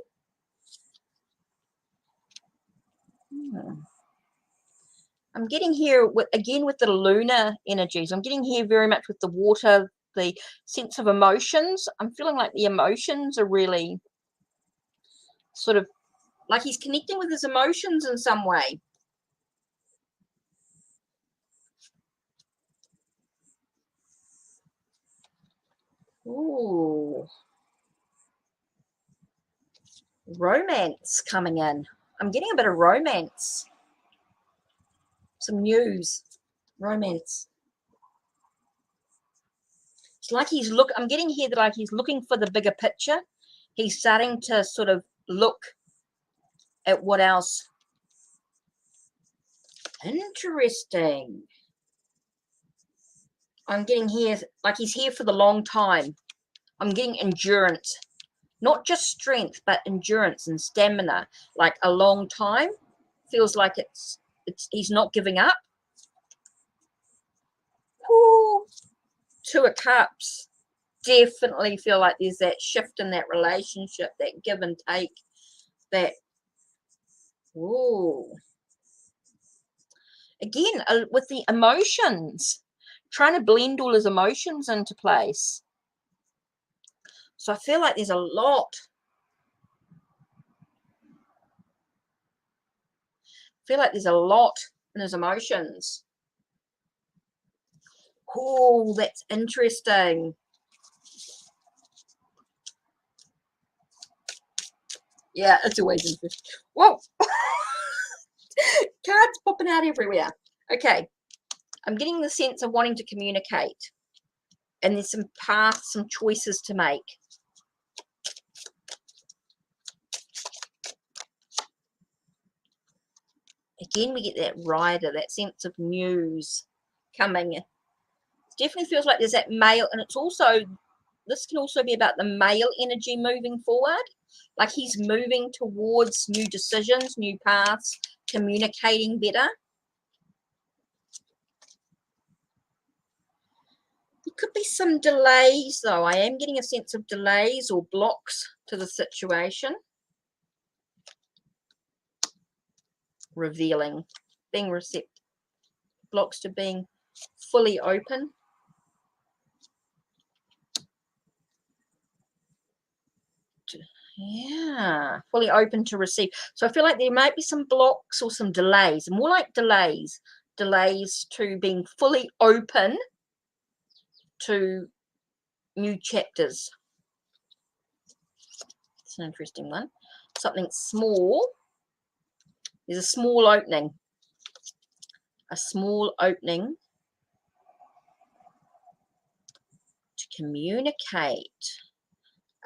I'm getting here again with the lunar energies. I'm getting here very much with the water, the sense of emotions. I'm feeling like the emotions are really sort of like he's connecting with his emotions in some way. Ooh. Romance coming in. I'm getting a bit of romance. Some news. Romance. It's like I'm getting here that like he's looking for the bigger picture. He's starting to sort of look at what else. Interesting. I'm getting here like he's here for the long time. I'm getting endurance. Not just strength, but endurance and stamina. Like a long time. Feels like he's not giving up. Ooh. Two of Cups. Definitely feel like there's that shift in that relationship, that give and take, that, ooh. Again, with the emotions, trying to blend all his emotions into place. So I feel like there's a lot. I feel like there's a lot in his emotions. Oh, that's interesting. Yeah, it's always interesting. Whoa. Cards popping out everywhere. Okay. I'm getting the sense of wanting to communicate. And there's some paths, some choices to make. Again, we get that rider, that sense of news coming. It definitely feels like there's that male, and it's also, this can also be about the male energy moving forward. Like he's moving towards new decisions, new paths, communicating better. There could be some delays, though. I am getting a sense of delays or blocks to the situation. Revealing, being receptive, blocks to being fully open. Yeah, fully open to receive. So I feel like there might be some blocks or some delays, more like delays to being fully open to new chapters. It's an interesting one. Something small. There's a small opening. A small opening to communicate.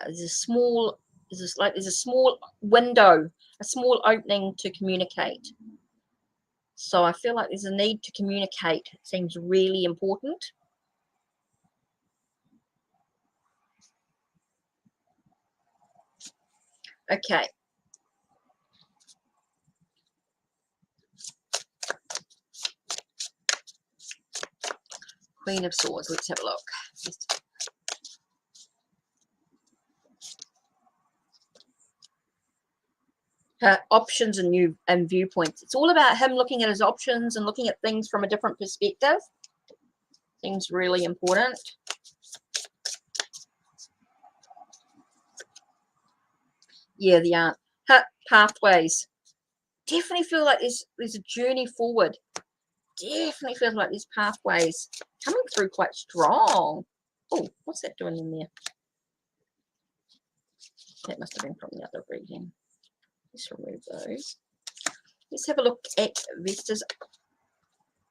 There's a small window, a small opening to communicate. So I feel like there's a need to communicate. It seems really important. Okay. Queen of Swords. Let's have a look. Options and viewpoints. It's all about him looking at his options and looking at things from a different perspective. Seems really important. Yeah, the pathways. Definitely feel like there's a journey forward. Definitely feels like there's pathways coming through quite strong. Oh, what's that doing in there? That must have been from the other reading. Let's remove those. Let's have a look at Vesta's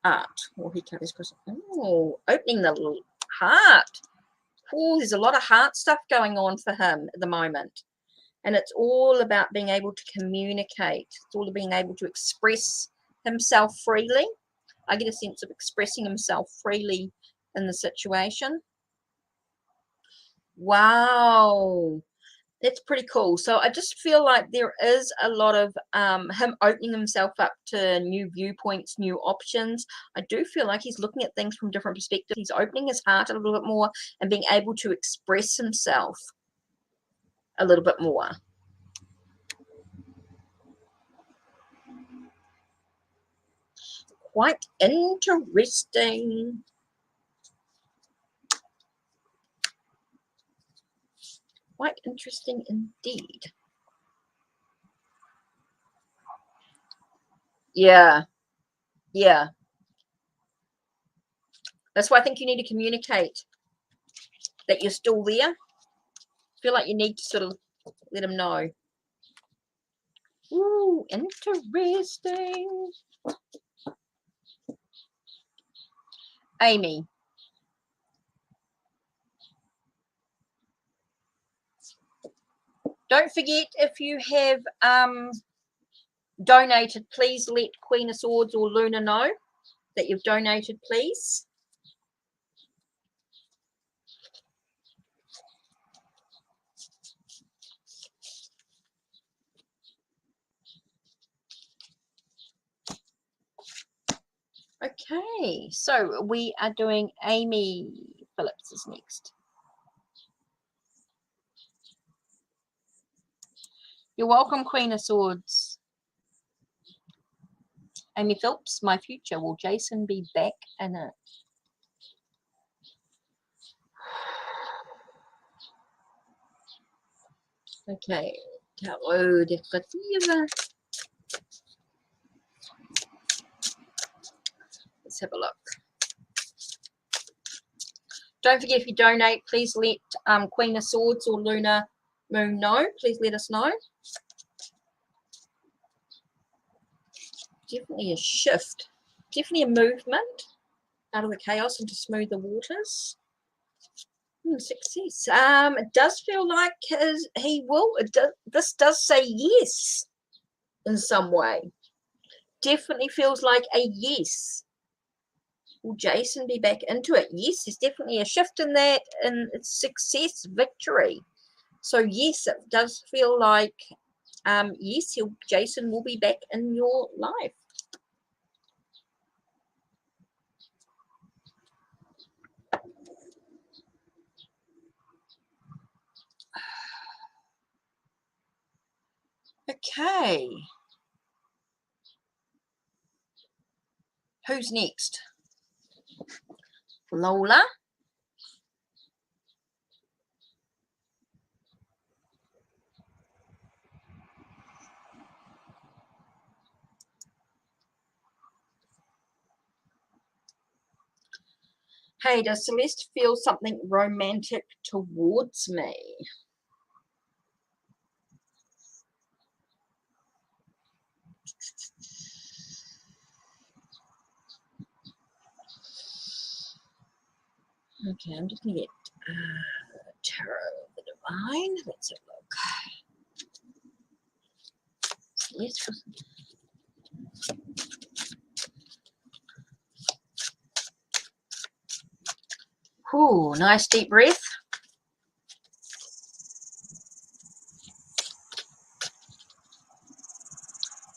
art. Oh, opening the little heart. Oh, there's a lot of heart stuff going on for him at the moment. And it's all about being able to communicate. It's all about being able to express himself freely. I get a sense of expressing himself freely in the situation. Wow. That's pretty cool. So I just feel like there is a lot of him opening himself up to new viewpoints, new options. I do feel like he's looking at things from different perspectives. He's opening his heart a little bit more and being able to express himself a little bit more. Quite interesting. Quite interesting indeed. Yeah. Yeah. That's why I think you need to communicate that you're still there. I feel like you need to sort of let him know. Ooh, interesting. Amy. Don't forget, if you have donated, please let Queen of Swords or Luna know that you've donated, please. Okay, so we are doing Amy Phillips is next. You're welcome, Queen of Swords. Amy Phillips, my future. Will Jason be back in it? Okay, Tarot décorative. Let's have a look. Don't forget, if you donate, please let Queen of Swords or Luna Moon know. Please let us know. Definitely a shift. Definitely a movement out of the chaos into smoother waters. Success. It does feel like he will. This does say yes in some way. Definitely feels like a yes. Will Jason be back into it? Yes, there's definitely a shift in that, and it's success, victory. So yes, it does feel like yes, Jason will be back in your life. Okay. Who's next? Lola. Hey, does Celeste feel something romantic towards me? Okay, I'm just going to get Tarot of the Divine. Let's have a look. Celeste. Ooh, nice deep breath.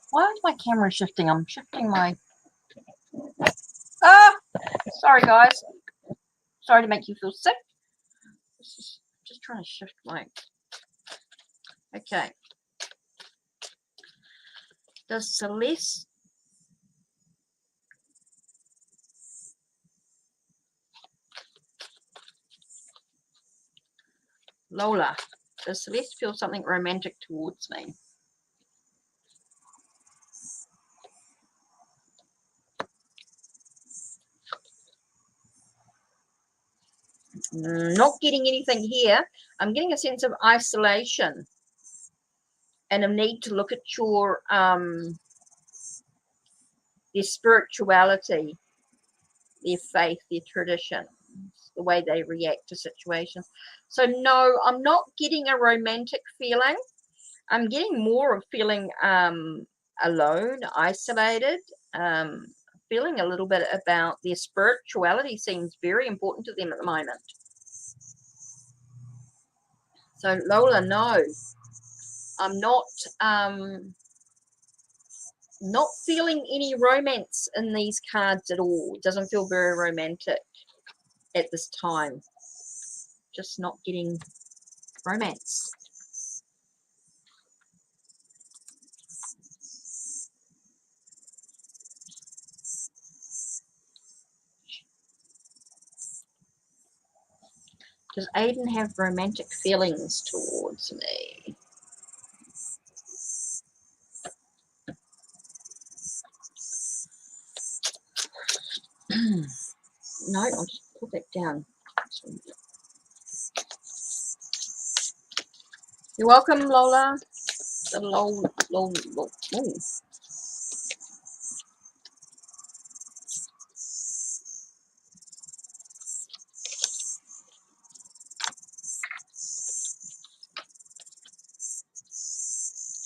Why is my camera shifting? I'm shifting my... Ah! Sorry, guys. Sorry to make you feel sick. Just trying to shift my... Okay. Does Celeste... Lola. Does Celeste feel something romantic towards me? Not getting anything here. I'm getting a sense of isolation and a need to look at your their spirituality, their faith, their tradition, the way they react to situations. So no, I'm not getting a romantic feeling. I'm getting more of feeling alone, isolated, feeling a little bit about their spirituality seems very important to them at the moment. So Lola, no, I'm not feeling any romance in these cards at all. It doesn't feel very romantic at this time. Just not getting romance. Does Aiden have romantic feelings towards me? No, I'll just put that down. You're welcome, Lola. Lol. Ooh.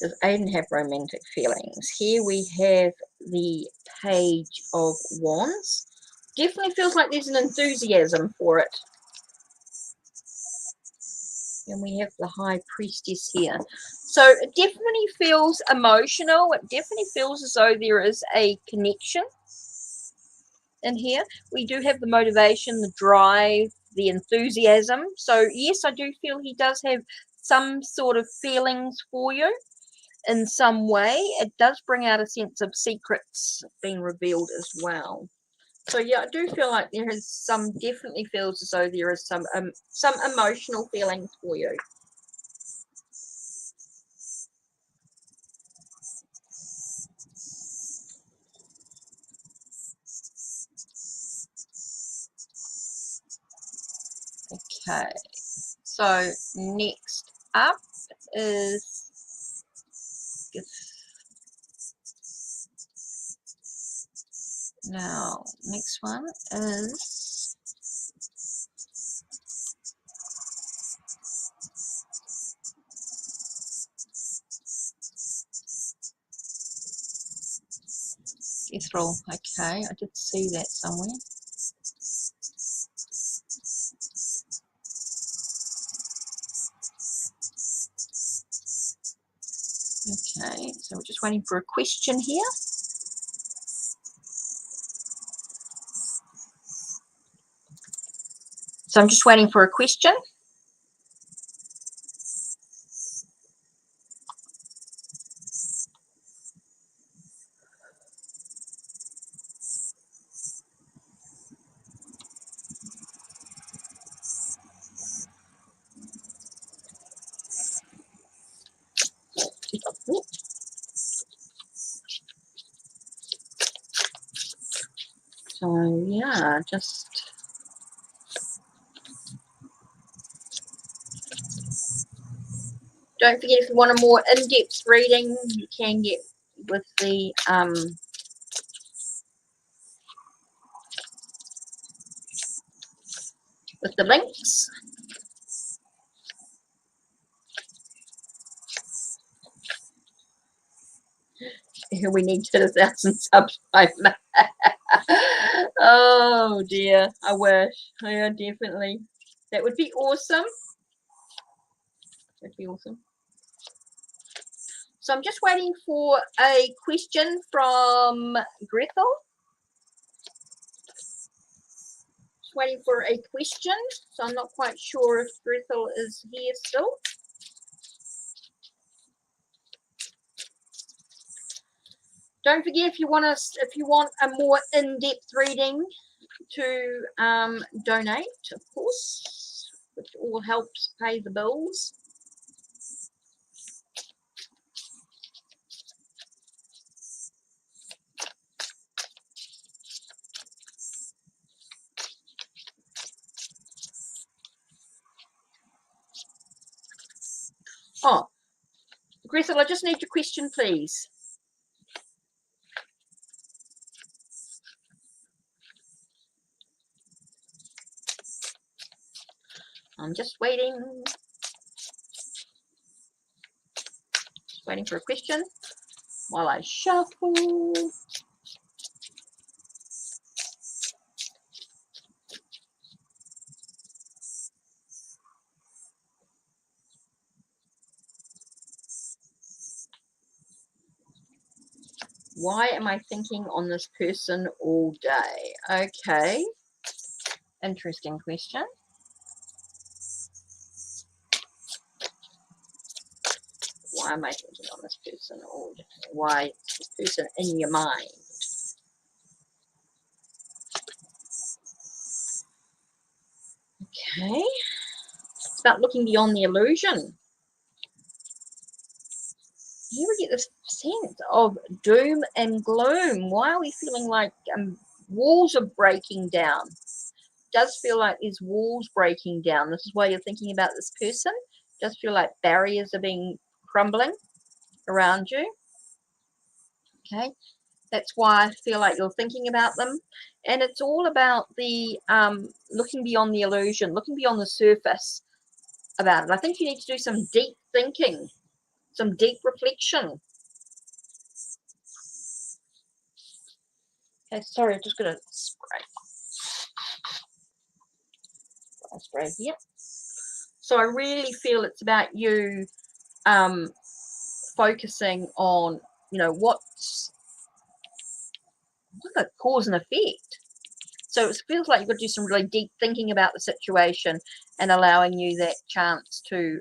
Does Aiden have romantic feelings? Here we have the Page of Wands. Definitely feels like there's an enthusiasm for it. And we have the High Priestess here. So it definitely feels emotional. It definitely feels as though there is a connection in here. We do have the motivation, the drive, the enthusiasm. So yes, I do feel he does have some sort of feelings for you in some way. It does bring out a sense of secrets being revealed as well. So yeah, I do feel like there is some, definitely feels as though there is some emotional feelings for you. Okay, so next up is now next one is Ethereal. Okay, I did see that somewhere. Okay, so we're just waiting for a question here. So I'm just waiting for a question. So yeah, just don't forget, if you want a more in-depth reading, you can get with the links. We need 10,000 subs by May. Oh dear, I wish. Yeah, definitely. That would be awesome. That'd be awesome. So I'm just waiting for a question from Gretel. Just waiting for a question. So I'm not quite sure if Gretel is here still. Don't forget, if you want a more in-depth reading, to donate, of course, which all helps pay the bills. Grethel, I just need your question, please. I'm just waiting. Just waiting for a question while I shuffle. Why am I thinking on this person all day? Okay. Interesting question. Why am I thinking on this person all day? Why is this person in your mind? Okay. It's about looking beyond the illusion. Here we get this sense of doom and gloom. Why are we feeling like walls are breaking down? It does feel like there's walls breaking down. This is why you're thinking about this person. It does feel like barriers are being crumbling around you. Okay, that's why I feel like you're thinking about them. And it's all about the looking beyond the illusion, looking beyond the surface about it. I think you need to do some deep thinking, some deep reflection. Okay, sorry, I'm just going to spray here. So I really feel it's about you focusing on, you know, what's the cause and effect. So it feels like you've got to do some really deep thinking about the situation and allowing you that chance to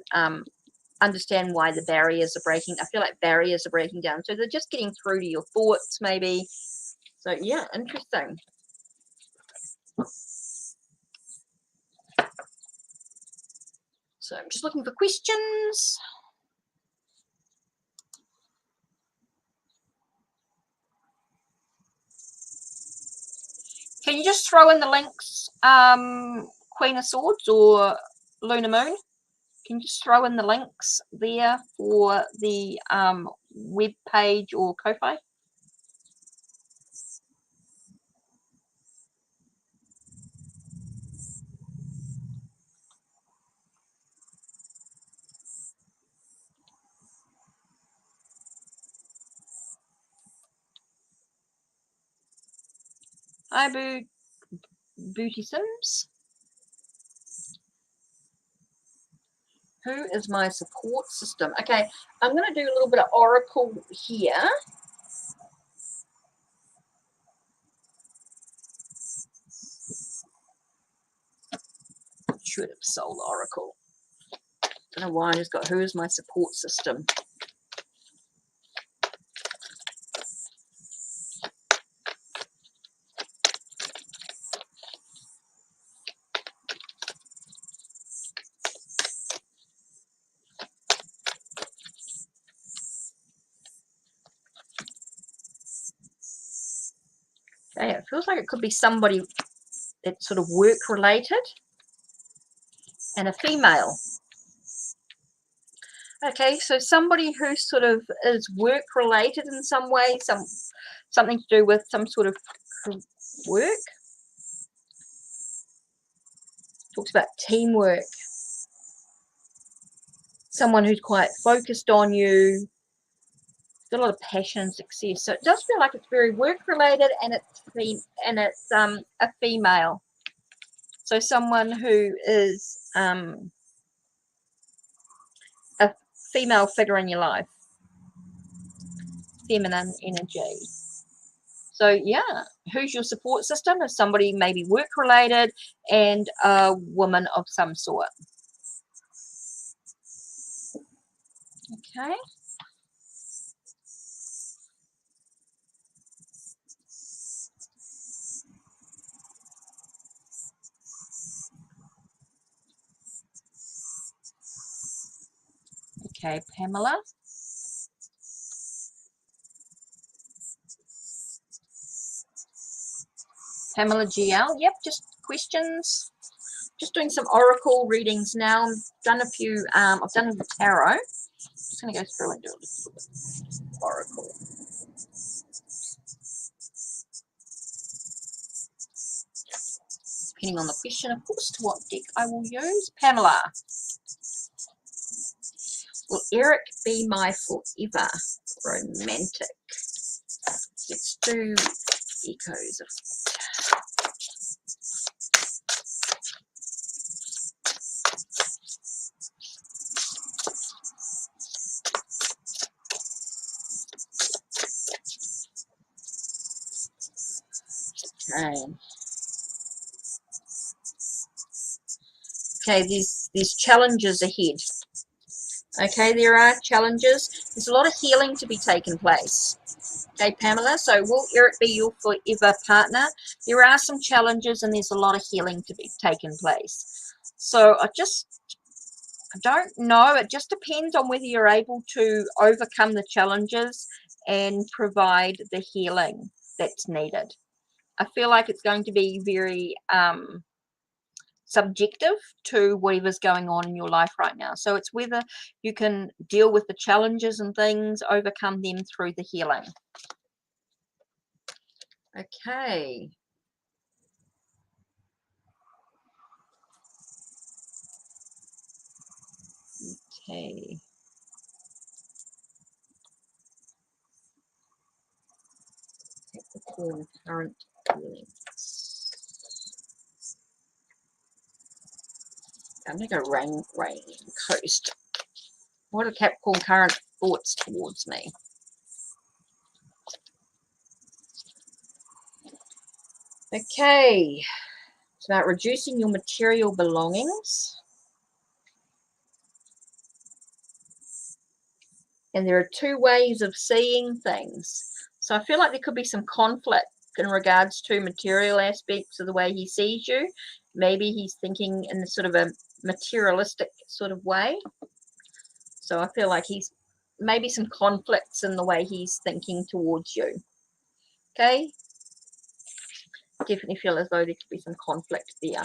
understand why the barriers are breaking. I feel like barriers are breaking down. So they're just getting through to your thoughts maybe. So yeah, interesting. So I'm just looking for questions. Can you just throw in the links, Queen of Swords or Lunar Moon? Can you just throw in the links there for the web page or Ko-Fi? Hi, Booty Sims. Who is my support system? Okay, I'm going to do a little bit of oracle here. Should have sold oracle. Don't know why I just got who is my support system. Okay, it feels like it could be somebody that's sort of work related and a female. Okay, so somebody who sort of is work related in some way, something to do with some sort of work. Talks about teamwork. Someone who's quite focused on you. Got a lot of passion and success. So it does feel like it's very work related, and it's a female. So someone who is a female figure in your life, feminine energy. So yeah, who's your support system? Is somebody maybe work related and a woman of some sort. Okay. Okay, Pamela. Pamela GL. Yep, just questions. Just doing some oracle readings now. I've done a few, I've done the tarot. Just going to go through and do a little bit of oracle. Depending on the question, of course, to what deck I will use. Pamela. Will Eric be my forever romantic? Let's do echoes of okay, there's challenges ahead. Okay, there are challenges. There's a lot of healing to be taken place. Okay, Pamela, so will Eric be your forever partner? There are some challenges and there's a lot of healing to be taken place. So I don't know. It just depends on whether you're able to overcome the challenges and provide the healing that's needed. I feel like it's going to be very subjective to whatever's going on in your life right now. So it's whether you can deal with the challenges and things, overcome them through the healing. Okay. Okay. Capricorn current feelings. I'm going to go rain coast. What are Capricorn current thoughts towards me? Okay. It's about reducing your material belongings. And there are two ways of seeing things. So I feel like there could be some conflict in regards to material aspects of the way he sees you. Maybe he's thinking in sort of a materialistic sort of way. So I feel like he's maybe some conflicts in the way he's thinking towards you. Okay? Definitely feel as though there could be some conflict there.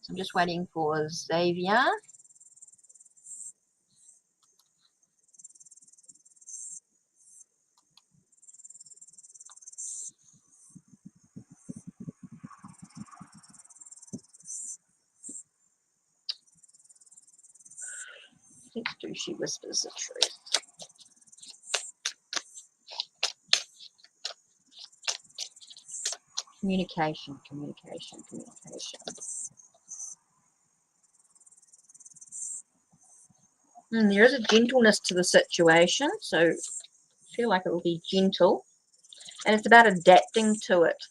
So I'm just waiting for Xavier. Let's do She Whispers the Truth. Communication. There is a gentleness to the situation, so I feel like it will be gentle. And it's about adapting to it.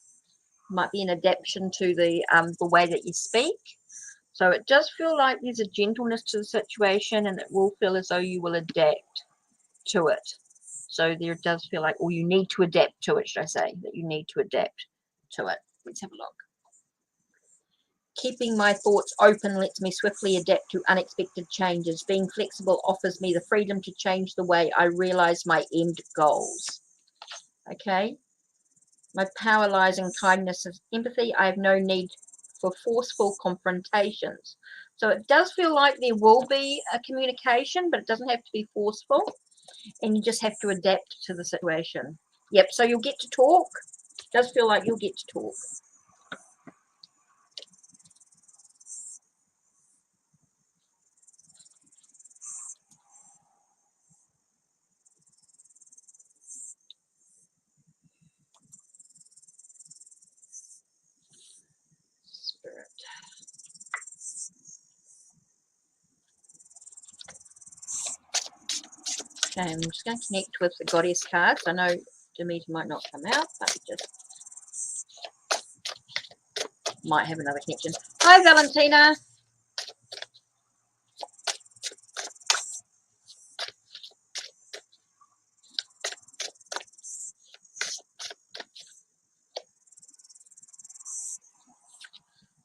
Might be an adaptation to the way that you speak. So it does feel like there's a gentleness to the situation, and it will feel as though you will adapt to it. So there does feel like, or you need to adapt to it, should I say, that you need to adapt to it. Let's have a look. Keeping my thoughts open lets me swiftly adapt to unexpected changes. Being flexible offers me the freedom to change the way I realize my end goals. Okay? My power lies in kindness and empathy. I have no need for forceful confrontations. So it does feel like there will be a communication, but it doesn't have to be forceful. And you just have to adapt to the situation. Yep, so you'll get to talk. It does feel like you'll get to talk. Spirit. Okay, I'm just going to connect with the Goddess cards. I know Demeter might not come out, but just might have another connection. Hi, Valentina.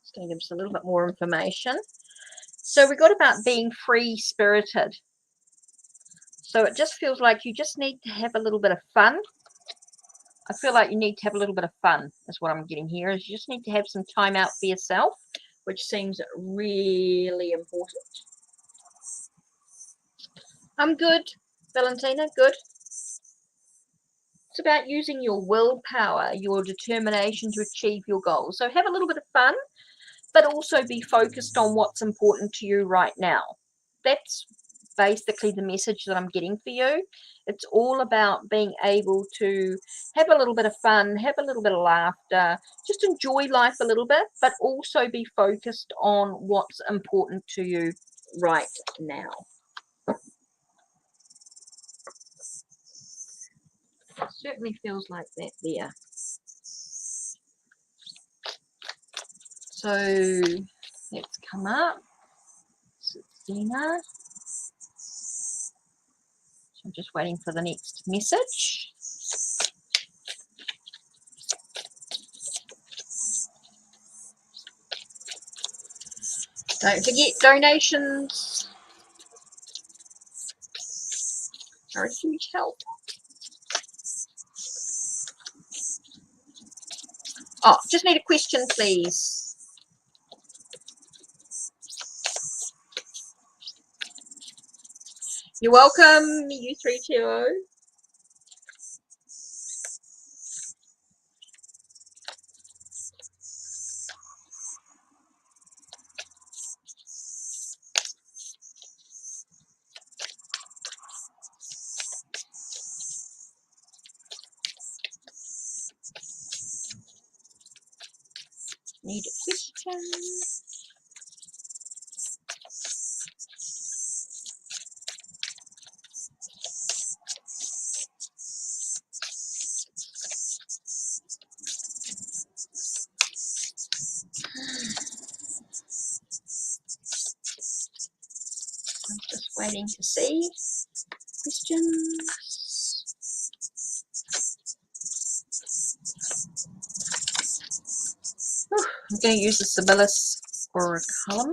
Just going to give us a little bit more information. So we got about being free-spirited. So it just feels like you just need to have a little bit of fun. I feel like you need to have a little bit of fun, is what I'm getting here. Is you just need to have some time out for yourself, which seems really important. I'm good, Valentina, good. It's about using your willpower, your determination to achieve your goals. So have a little bit of fun, but also be focused on what's important to you right now. That's basically the message that I'm getting for you. It's all about being able to have a little bit of fun, have a little bit of laughter, just enjoy life a little bit, but also be focused on what's important to you right now. It certainly feels like that there. So let's come up. Dina. So I'm just waiting for the next message. Don't forget, donations are a huge help. Oh, just need a question, please. You're welcome, U320. Need a question. I'm just waiting to see questions. I'm going to use the Sibyllus Oraculum.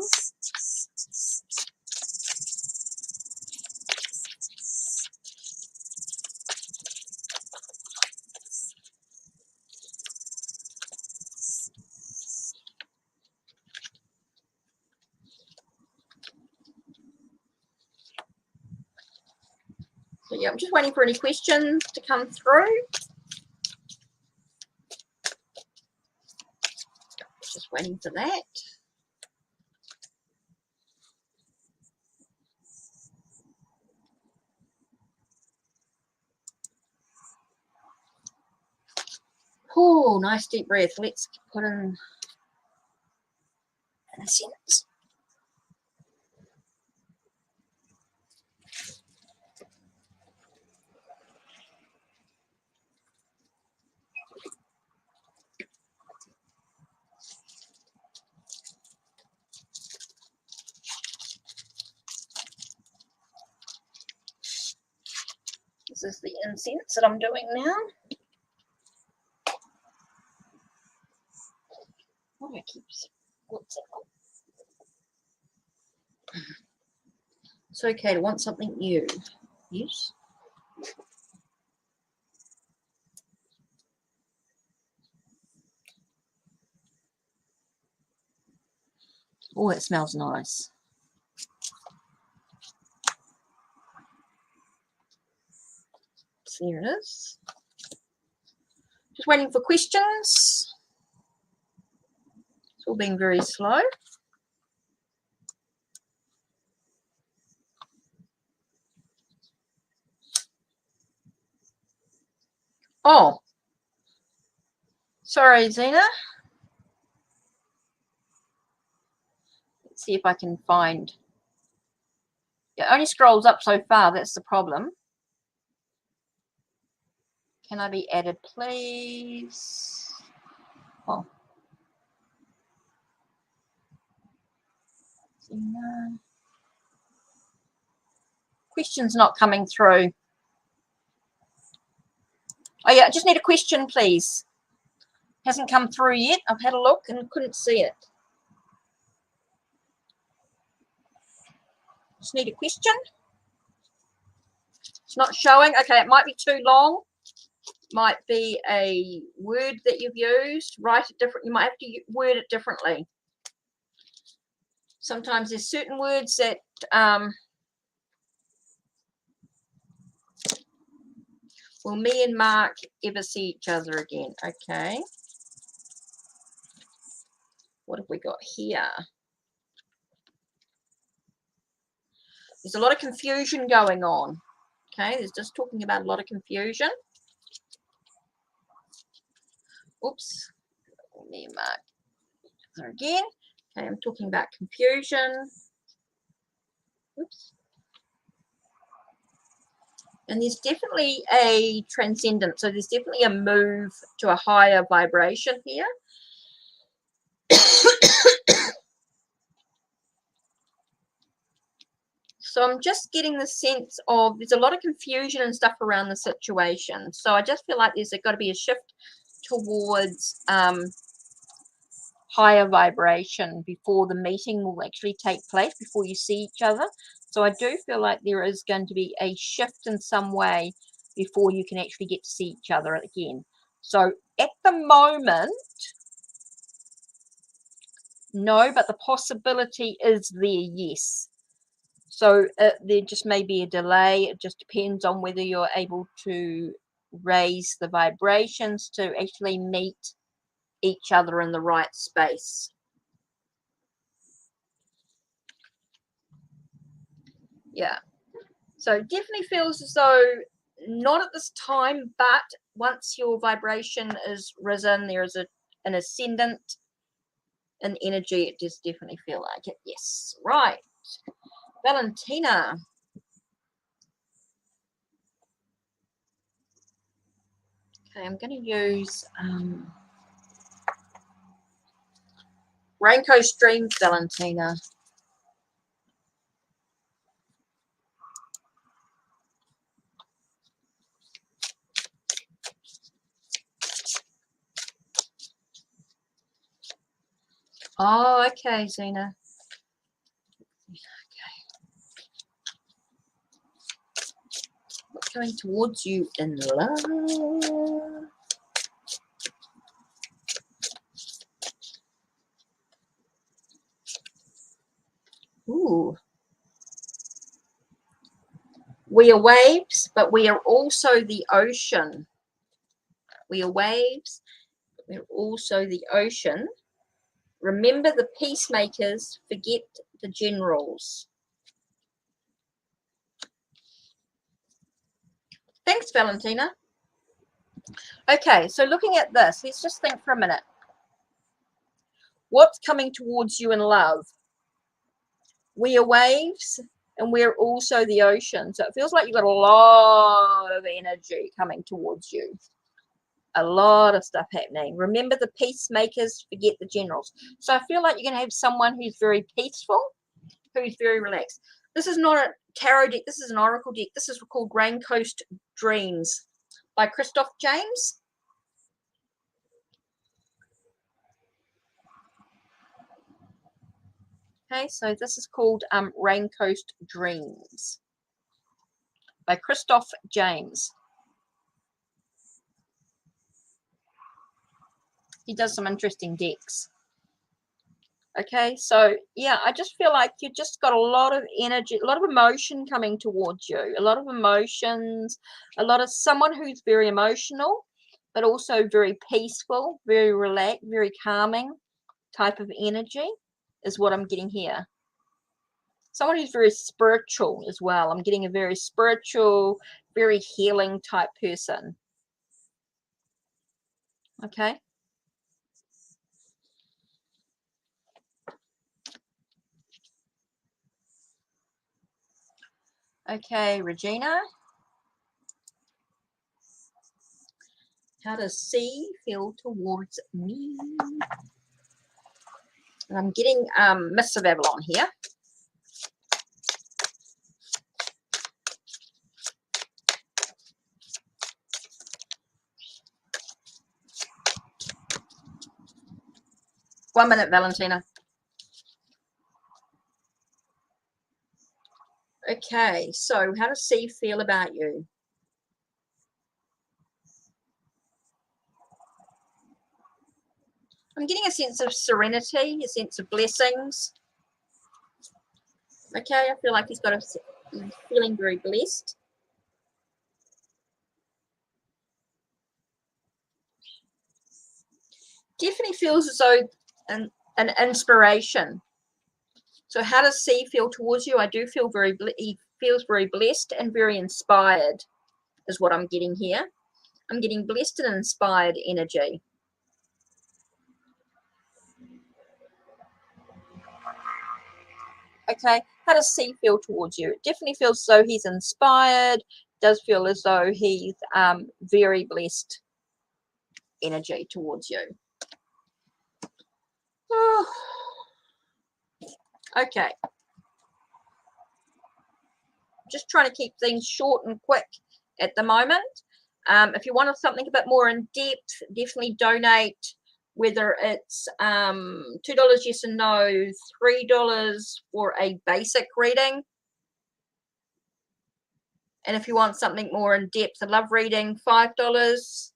So yeah, I'm just waiting for any questions to come through. Just waiting for that. Oh, nice deep breath. Let's put in a sentence. This is the incense that I'm doing now. What do I keep? What's it called? It's okay to want something new. Yes. Oh, it smells nice. So there it is. Just waiting for questions. It's all being very slow. Oh, sorry, Zena. Let's see if I can find. It only scrolls up so far. That's the problem. Can I be added, please? Oh. Zena. Questions not coming through. Oh yeah, I just need a question, please. Hasn't come through yet. I've had a look and couldn't see it. Just need a question. It's not showing. Okay, it might be too long. Might be a word that you've used. Write it different. You might have to word it differently. Sometimes there's certain words that will me and Mark ever see each other again? Okay. What have we got here? There's a lot of confusion going on. Okay, there's just talking about a lot of confusion. Oops. Me and Mark together again. Okay, I'm talking about confusion. Oops. And there's definitely a transcendence. So there's definitely a move to a higher vibration here. So I'm just getting the sense of there's a lot of confusion and stuff around the situation. So I just feel like there's got to be a shift towards higher vibration before the meeting will actually take place, before you see each other. So I do feel like there is going to be a shift in some way before you can actually get to see each other again. So at the moment, no, but the possibility is there, yes. So there just may be a delay. It just depends on whether you're able to raise the vibrations to actually meet each other in the right space. Yeah. So definitely feels as though not at this time, but once your vibration is risen, there is an ascendant in energy. It does definitely feel like it. Yes. Right. Valentina. Okay, I'm going to use Raincoat Streams, Valentina. Oh, okay, Zena. Okay. What's going towards you in love? Ooh. We are waves, but we are also the ocean. We are waves, but we're also the ocean. Remember the peacemakers, forget the generals. Thanks, Valentina. Okay, so looking at this, let's just think for a minute. What's coming towards you in love? We are waves, and we're also the ocean. So it feels like you've got a lot of energy coming towards you. A lot of stuff happening. Remember the peacemakers, forget the generals. So I feel like you're going to have someone who's very peaceful, who's very relaxed. This is not a tarot deck. This is an oracle deck. This is called Raincoat Dreams by Christoph James. Okay, so this is called Raincoat Dreams by Christoph James. He does some interesting decks. Okay, so yeah, I just feel like you just got a lot of energy, a lot of emotion coming towards you, a lot of emotions, a lot of someone who's very emotional, but also very peaceful, very relaxed, very calming type of energy is what I'm getting here. Someone who's very spiritual as well. I'm getting a very spiritual, very healing type person. Okay. Okay, Regina. How does C feel towards me? And I'm getting Mists of Avalon here. One minute, Valentina. Okay, so how does C feel about you? I'm getting a sense of serenity, a sense of blessings. Okay, I feel like he's feeling very blessed. Definitely feels as though an inspiration. So how does C feel towards you? I do feel he feels very blessed and very inspired is what I'm getting here. I'm getting blessed and inspired energy. Okay, how does C feel towards you? It definitely feels as though he's inspired, does feel as though he's very blessed energy towards you. Oh. Okay. Just trying to keep things short and quick at the moment. If you want something a bit more in depth, definitely donate, whether it's $2 yes and no, $3 for a basic reading. And if you want something more in depth, a love reading, $5.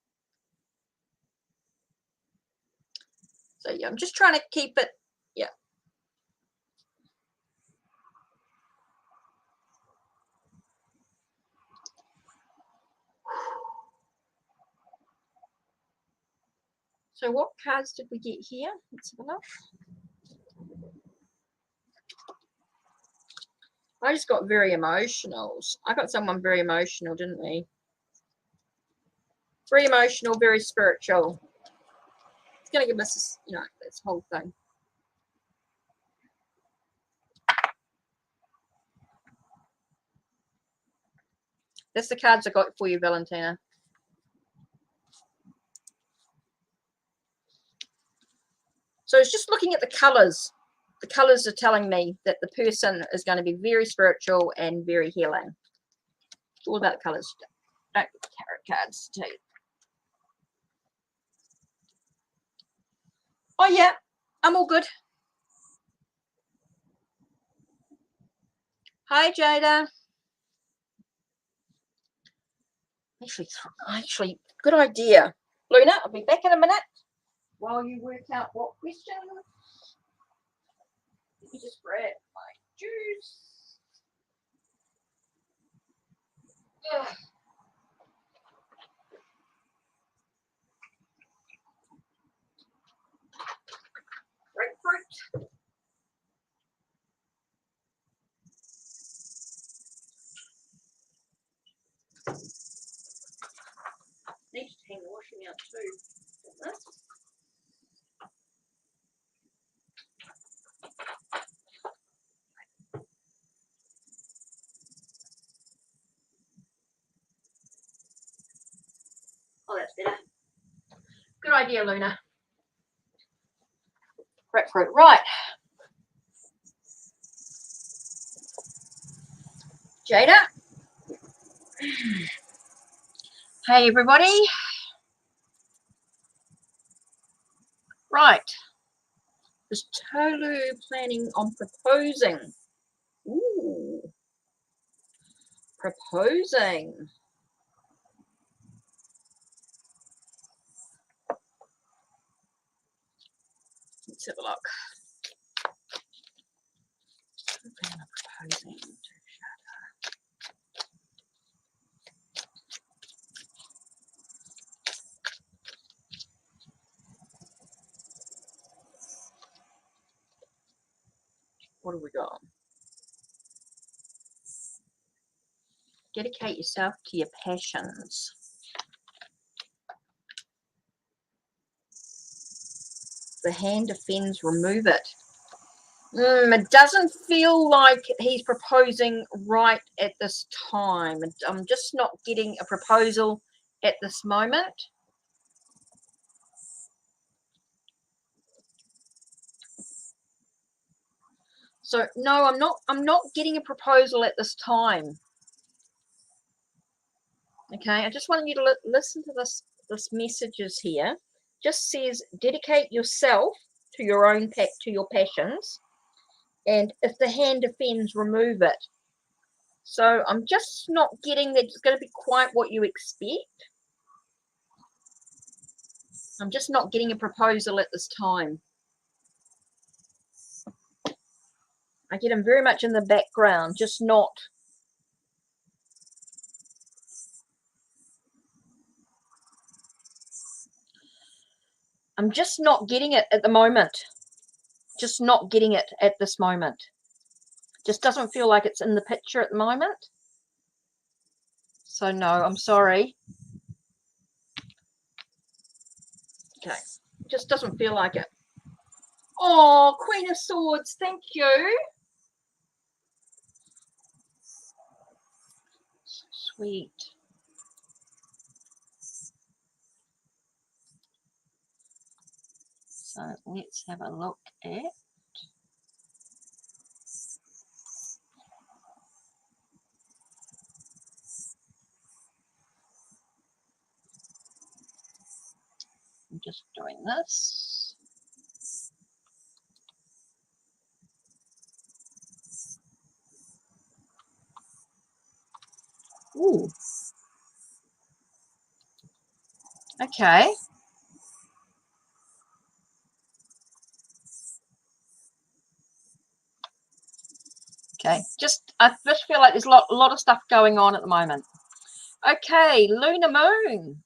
So yeah, I'm just trying to keep it, yeah. So what cards did we get here? Let's have a look. I just got very emotional. I got someone very emotional, didn't we? Very emotional, very spiritual. It's going to give us, this, you know, this whole thing. That's the cards I got for you, Valentina. So it's just looking at the colors. The colors are telling me that the person is going to be very spiritual and very healing. It's all about the colors. Don't get tarot cards to you. Oh yeah, I'm all good. Hi Jada. Actually, good idea. Luna, I'll be back in a minute while you work out what question. Let me just grab my juice. Ugh. Grapefruit. Need to hang the washing out too. Oh, that's better. Good idea, Luna. Grapefruit, right. Jada. Hey, everybody. Right. Is Tolu planning on proposing? Ooh. Proposing. Let's have a look. Proposing. What have we got? Dedicate yourself to your passions. The hand defends, remove it. It doesn't feel like he's proposing right at this time. I'm just not getting a proposal at this moment. So no, I'm not getting a proposal at this time. Okay, I just want you to listen to this messages here. Just says dedicate yourself to your passions, and if the hand defends, remove it. So I'm just not getting that it's going to be quite what you expect. I'm just not getting a proposal at this time. I get him very much in the background, just not. I'm just not getting it at the moment. Just not getting it at this moment. Just doesn't feel like it's in the picture at the moment. So no, I'm sorry. Okay, just doesn't feel like it. Oh, Queen of Swords, thank you. Sweet. So let's have a look at. I'm just doing this. Ooh. Okay. Okay. I just feel like there's a lot of stuff going on at the moment. Okay, Lunar Moon.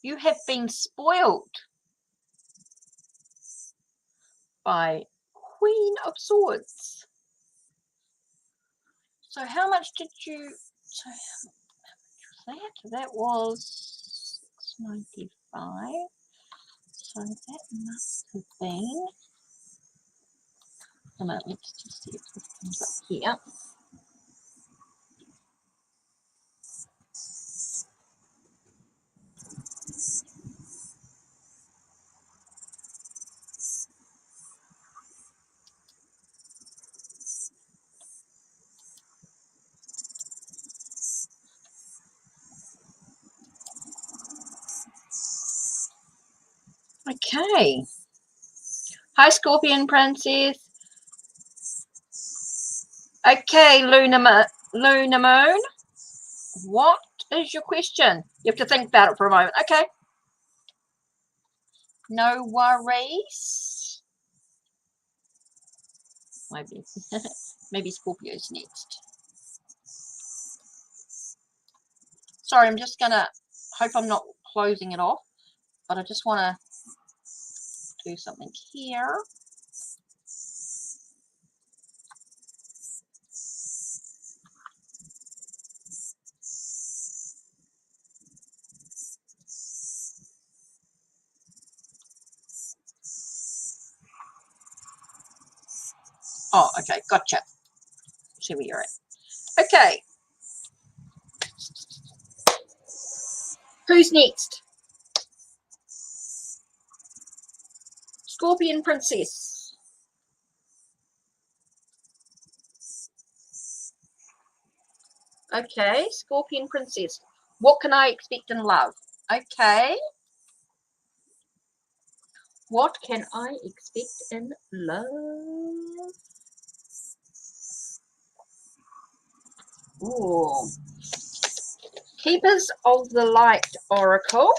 You have been spoiled by Queen of Swords. So how much did you... So that was 695. So that must have been... A minute, let's just see if this comes up here. Okay. Hi, Scorpion Princess. Okay, Lunar Moon. What is your question? You have to think about it for a moment. Okay. No worries. Maybe, maybe Scorpio's next. Sorry, I'm just gonna hope I'm not closing it off, but I just want to do something here. Oh, okay, gotcha. See where you're at. Okay. Who's next? Scorpion Princess. Okay, Scorpion Princess. What can I expect in love? Okay. What can I expect in love? Ooh. Keepers of the Light Oracle.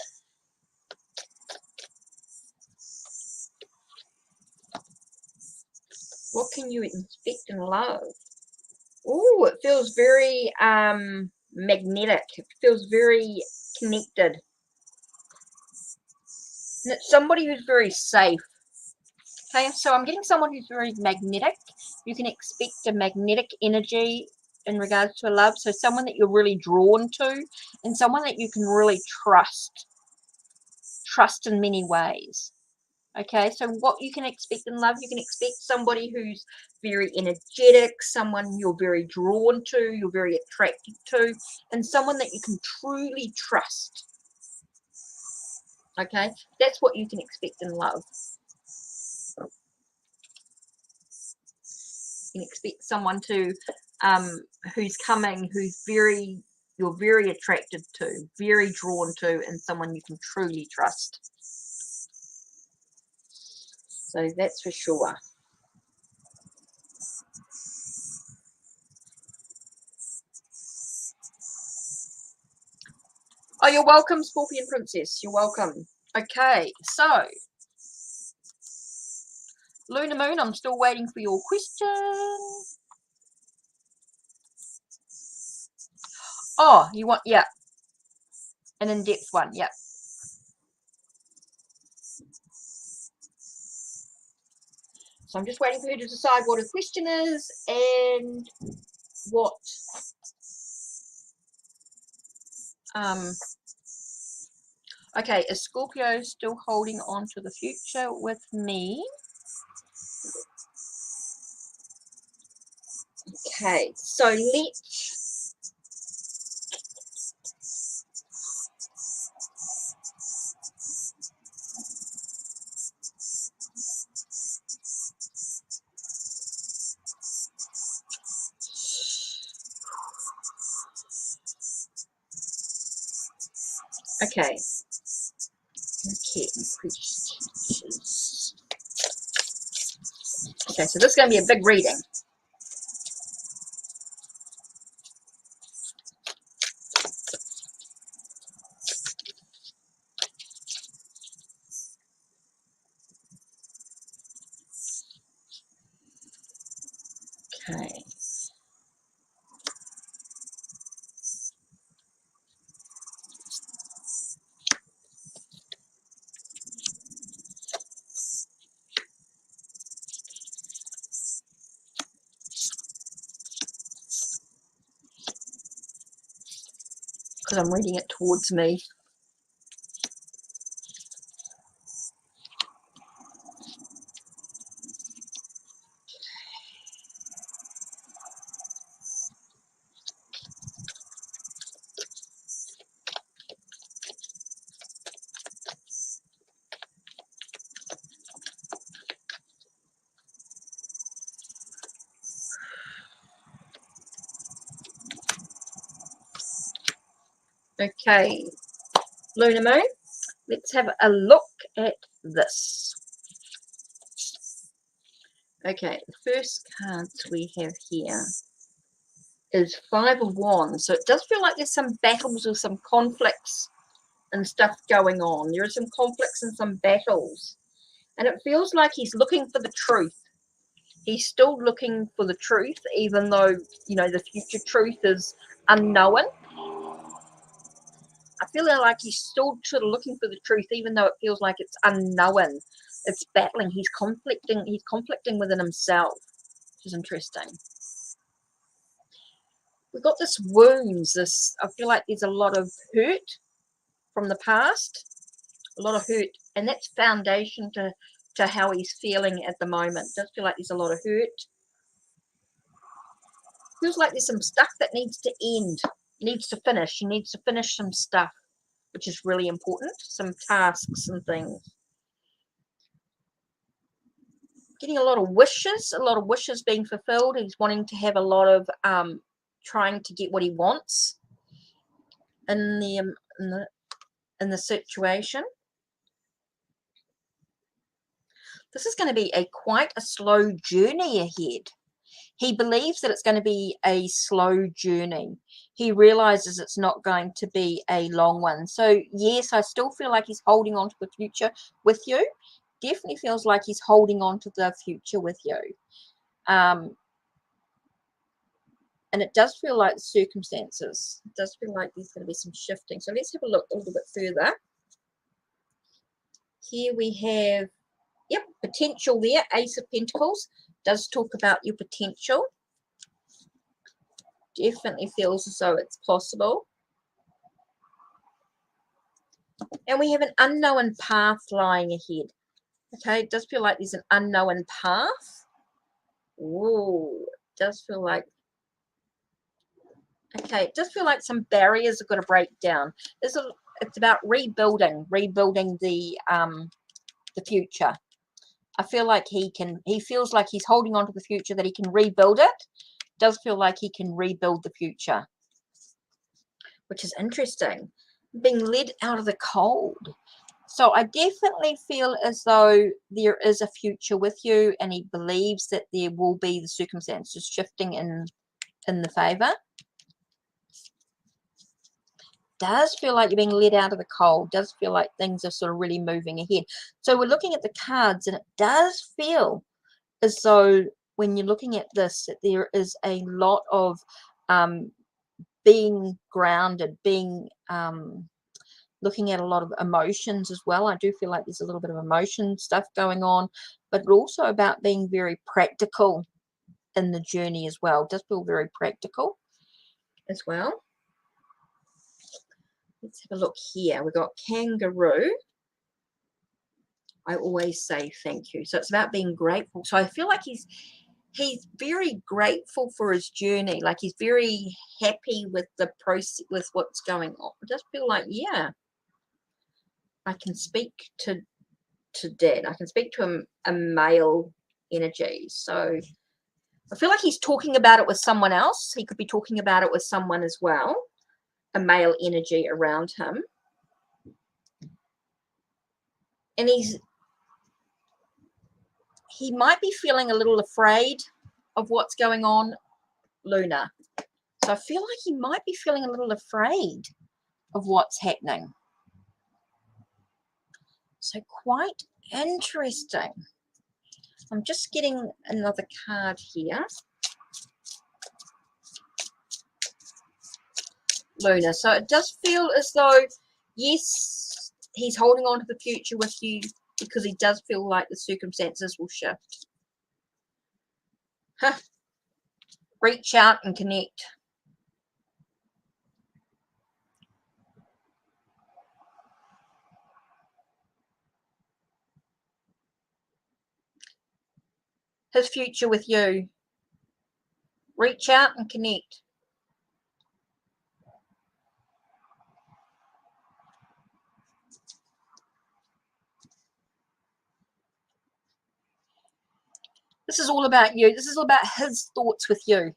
What can you expect in love? Oh, it feels very magnetic. It feels very connected. And it's somebody who's very safe. Okay, so I'm getting someone who's very magnetic. You can expect a magnetic energy in regards to a love. So someone that you're really drawn to and someone that you can really trust. Trust in many ways. Okay, so what you can expect in love, you can expect somebody who's very energetic, someone you're very drawn to, you're very attracted to, and someone that you can truly trust. Okay, that's what you can expect in love. You can expect someone to who's coming, you're very attracted to, very drawn to, and someone you can truly trust. So that's for sure. Oh, you're welcome, Scorpion Princess. You're welcome. Okay, so Lunar Moon, I'm still waiting for your question. Oh, you want, yeah, an in-depth one, yeah. So I'm just waiting for her to decide what her question is and what okay, is Scorpio still holding on to the future with me? Okay, so let's okay. Okay, so this is going to be a big reading. Okay. Because I'm reading it towards me. Okay, Lunar Moon, let's have a look at this. Okay, the first cards we have here is Five of Wands. So it does feel like there's some battles or some conflicts and stuff going on. There are some conflicts and some battles. And it feels like he's looking for the truth. He's still looking for the truth, even though, you know, the future truth is unknown. I feel like he's still sort of looking for the truth, even though it feels like it's unknown. It's battling. He's conflicting within himself, which is interesting. We've got this wounds. I feel like there's a lot of hurt from the past, a lot of hurt, and that's foundation to how he's feeling at the moment. Does feel like there's a lot of hurt. Feels like there's some stuff that needs to end, needs to finish. He needs to finish some stuff, which is really important. Some tasks and things. Getting a lot of wishes being fulfilled. He's wanting to have a lot of trying to get what he wants in the situation. This is going to be quite a slow journey ahead. He believes that it's going to be a slow journey. He realizes it's not going to be a long one. So yes, I still feel like he's holding on to the future with you. Definitely feels like he's holding on to the future with you. And it does feel like the circumstances. It does feel like there's going to be some shifting. So let's have a look a little bit further. Here we have, yep, potential there. Ace of Pentacles does talk about your potential. Definitely feels as though it's possible. And we have an unknown path lying ahead. Okay, it does feel like there's an unknown path. Ooh, it does feel like, okay, it does feel like some barriers are going to break down. It's about rebuilding the future. I feel like he feels like he's holding on to the future, that he can rebuild it. Does feel like he can rebuild the future, which is interesting. Being led out of the cold. So I definitely feel as though there is a future with you, and he believes that there will be the circumstances shifting in the favor. does feel like you're being led out of the cold. Does feel like things are sort of really moving ahead. So we're looking at the cards, and it does feel as though when you're looking at this, that there is a lot of being grounded, being looking at a lot of emotions as well. I do feel like there's a little bit of emotion stuff going on, but also about being very practical in the journey as well. It does feel very practical as well. Let's have a look here. We've got kangaroo. I always say thank you. So it's about being grateful. So I feel like he's very grateful for his journey. Like he's very happy with the process, with what's going on. I just feel like, yeah, I can speak to Dad. I can speak to a male energy. So I feel like he's talking about it with someone else. He could be talking about it with someone as well. A male energy around him. And he might be feeling a little afraid of what's going on, Luna. So I feel like he might be feeling a little afraid of what's happening. So quite interesting. I'm just getting another card here. Luna. So it does feel as though, yes, he's holding on to the future with you because he does feel like the circumstances will shift. Huh. Reach out and connect. His future with you. Reach out and connect. This is all about you. This is all about his thoughts with you.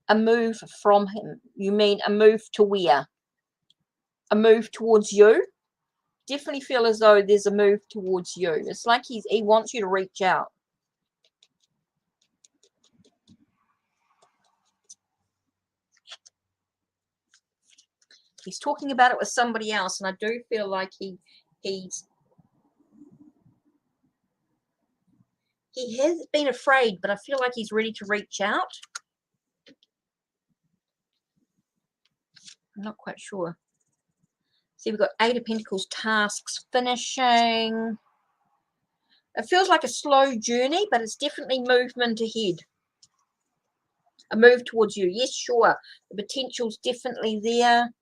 A move from him. You mean a move to where? A move towards you? Definitely feel as though there's a move towards you. It's like he wants you to reach out. He's talking about it with somebody else, and I do feel like he has been afraid, but I feel like he's ready to reach out. I'm not quite sure. See, we've got 8 of Pentacles, tasks, finishing. It feels like a slow journey, but it's definitely movement ahead. A move towards you. Yes, sure. The potential's definitely there.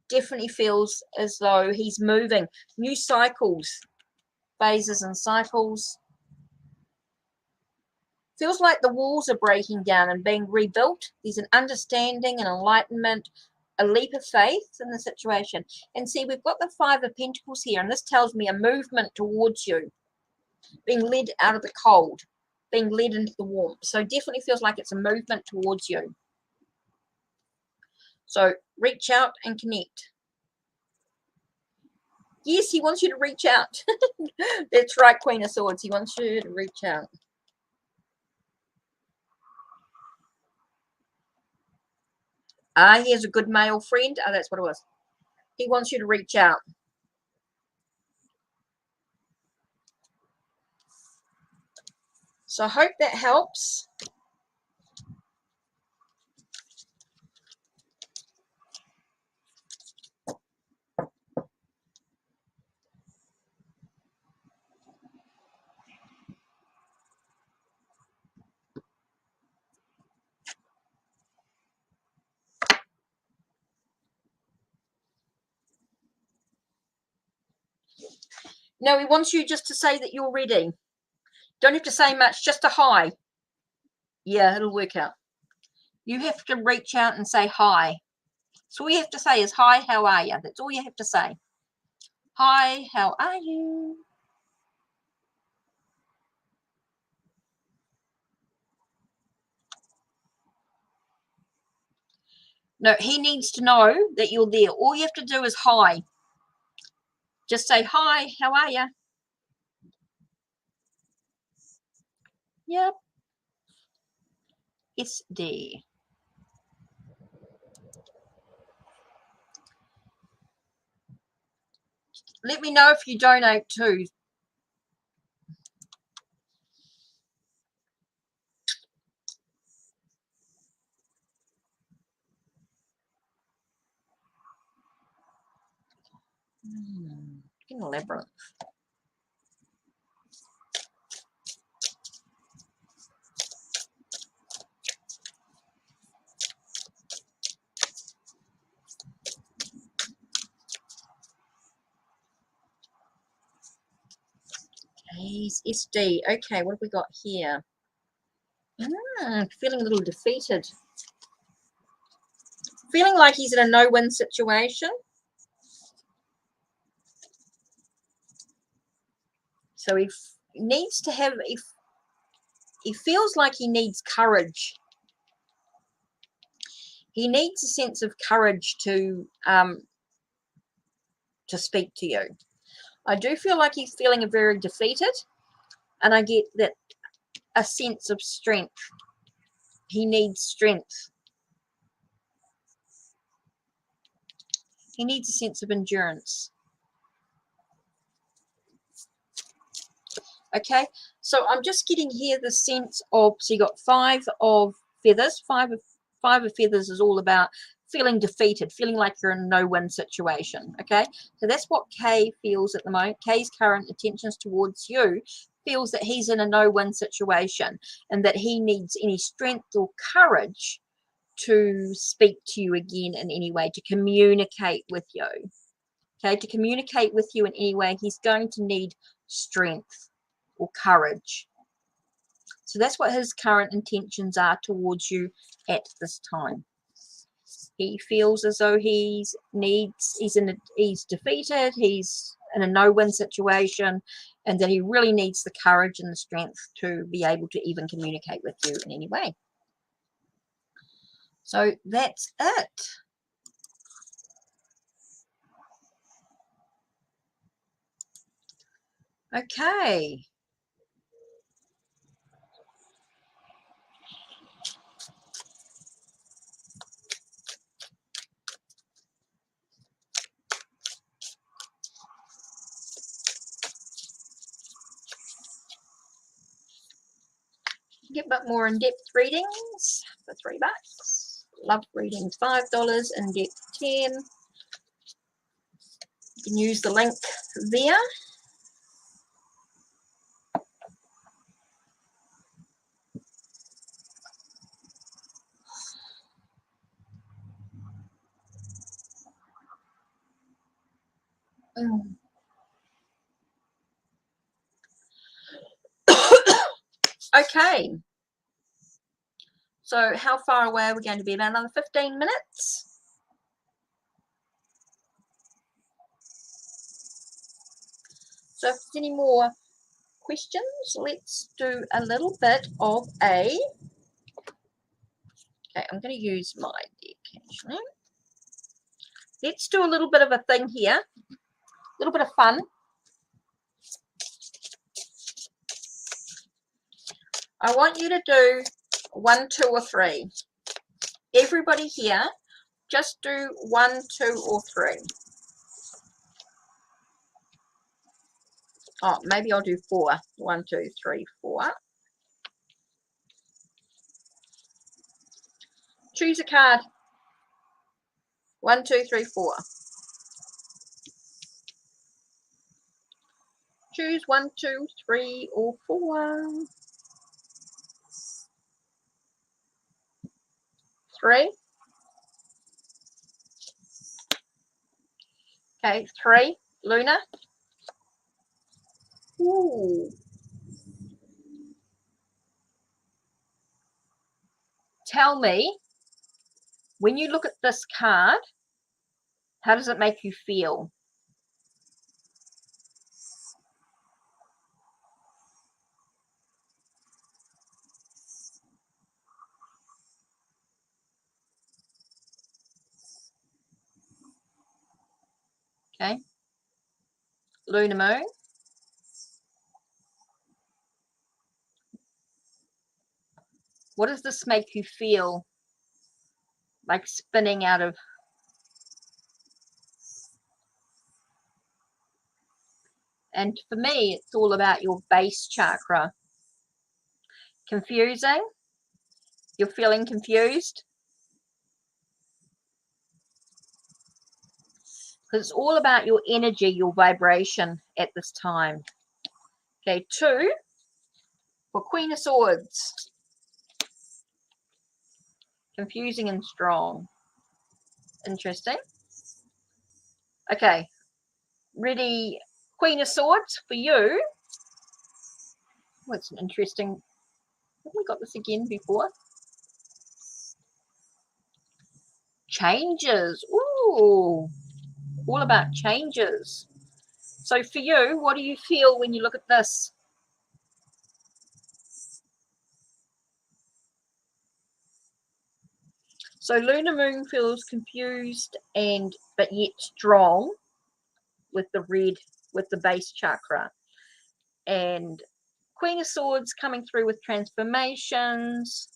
Definitely feels as though he's moving. New cycles, phases and cycles. Feels like the walls are breaking down and being rebuilt. There's an understanding and enlightenment, a leap of faith in the situation. And see, we've got the 5 of Pentacles here, and this tells me a movement towards you, being led out of the cold, being led into the warmth. So definitely feels like it's a movement towards you. So reach out and connect. Yes, he wants you to reach out. That's right, Queen of Swords. He wants you to reach out. He has a good male friend. Oh, that's what it was. He wants you to reach out. So I hope that helps. No, he wants you just to say that you're ready. Don't have to say much, just a hi. Yeah, it'll work out. You have to reach out and say hi. So all you have to say is, hi, how are you? That's all you have to say. Hi, how are you? No, he needs to know that you're there. All you have to do is hi. Just say, hi, how are you? Yep. SD. Let me know if you donate too. In a labyrinth. He's SD. Okay, what have we got here? Feeling a little defeated. Feeling like he's in a no-win situation. So he needs to have, he feels like he needs courage. He needs a sense of courage to speak to you. I do feel like he's feeling very defeated, and I get that a sense of strength. He needs strength. He needs a sense of endurance. Okay, so I'm just getting here the sense of, so you got 5 of feathers. Five of feathers is all about feeling defeated, feeling like you're in a no-win situation. Okay, so that's what Kay feels at the moment. Kay's current intentions towards you feels that he's in a no-win situation and that he needs any strength or courage to speak to you again in any way, to communicate with you. Okay, to communicate with you in any way, he's going to need strength or courage. So that's what his current intentions are towards you at this time. He feels as though he's defeated, he's in a no-win situation, and that he really needs the courage and the strength to be able to even communicate with you in any way. So that's it. Okay. Get a bit more in-depth readings for $3. Love readings, $5. In-depth, $10. You can use the link there. Okay. So how far away are we going to be? About another 15 minutes. So if there's any more questions, let's do a little bit of a... Okay, I'm going to use my deck actually. Let's do a little bit of a thing here. A little bit of fun. I want you to do 1, 2, or 3. Everybody here, just do 1, 2, or 3. Oh, maybe I'll do 4. 1, 2, 3, 4. Choose a card. 1, 2, 3, 4. Choose 1, 2, 3, or 4. 3. Okay, 3. Luna. Ooh. Tell me, when you look at this card, how does it make you feel? Okay. Luna Moon. What does this make you feel? Like spinning out of... And for me, it's all about your base chakra. Confusing? You're feeling confused? Because it's all about your energy, your vibration at this time. Okay, 2 for Queen of Swords. Confusing and strong. Interesting. Okay, ready, Queen of Swords for you. What's an interesting, have we got this again before? Changes. Ooh, all about changes. So for you, what do you feel when you look at this? So Lunar Moon feels confused and but yet strong with the red, with the base chakra. And Queen of Swords coming through with transformations.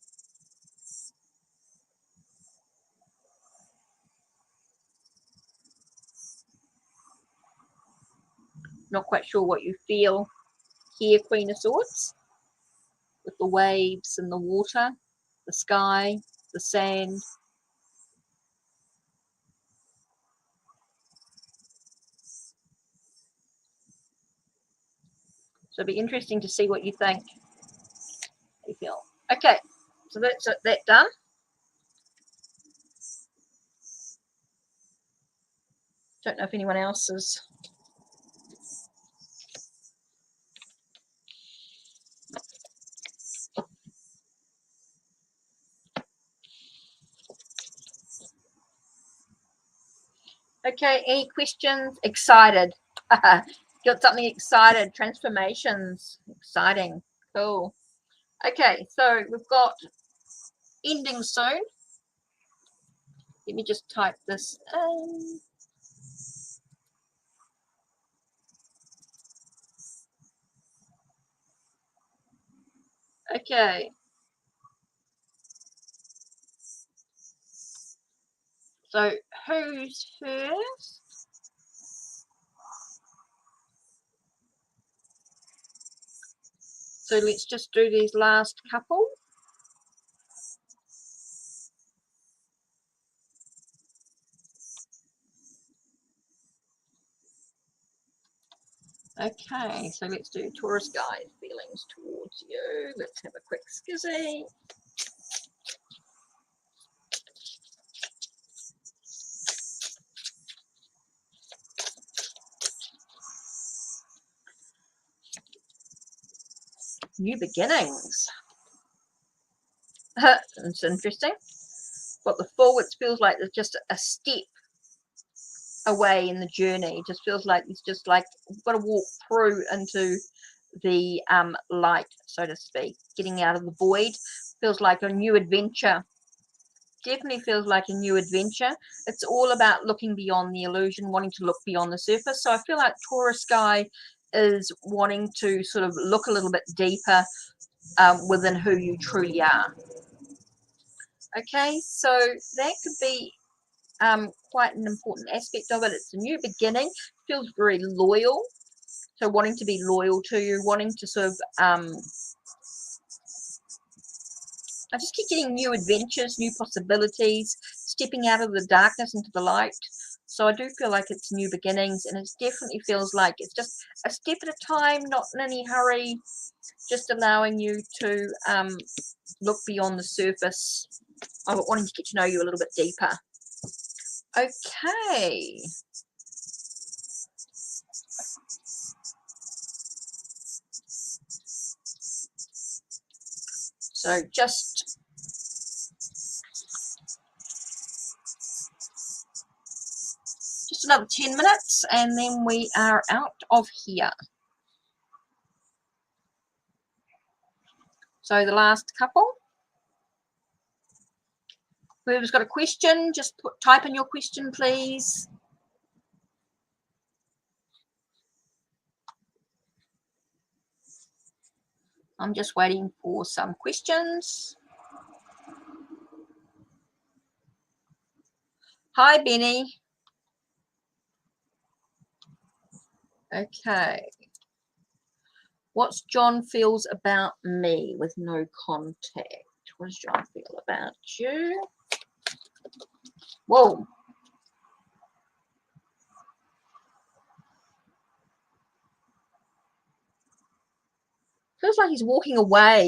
Not quite sure what you feel here, Queen of Swords, with the waves and the water, the sky, the sand. So it'll be interesting to see what you think. How you feel. Okay, so that's that done. Don't know if anyone else is. Okay, any questions? Excited. Got something excited. Transformations. Exciting. Cool. Okay, so we've got ending soon. Let me just type this in. Okay. So who's first? So let's just do these last couple. Okay, so let's do Taurus guys' feelings towards you. Let's have a quick skizzy. New beginnings. It's interesting. But the Fool, it feels like there's just a step away in the journey. It just feels like it's just like we've got to walk through into the light, so to speak. Getting out of the void feels like a new adventure. Definitely feels like a new adventure. It's all about looking beyond the illusion, wanting to look beyond the surface. So I feel like Taurus guy is wanting to sort of look a little bit deeper within who you truly are. Okay, so that could be quite an important aspect of it. It's a new beginning. Feels very loyal. So wanting to be loyal to you, wanting to sort of I just keep getting new adventures, new possibilities, stepping out of the darkness into the light. So I do feel like it's new beginnings, and it definitely feels like it's just a step at a time, not in any hurry, just allowing you to look beyond the surface of wanting to get to know you a little bit deeper. Okay. So just another 10 minutes and then we are out of here. So the last couple. Whoever's got a question, just type in your question, please. I'm just waiting for some questions. Hi, Benny. Okay. What's John feels about me with no contact? What does John feel about you? Whoa. Feels like he's walking away.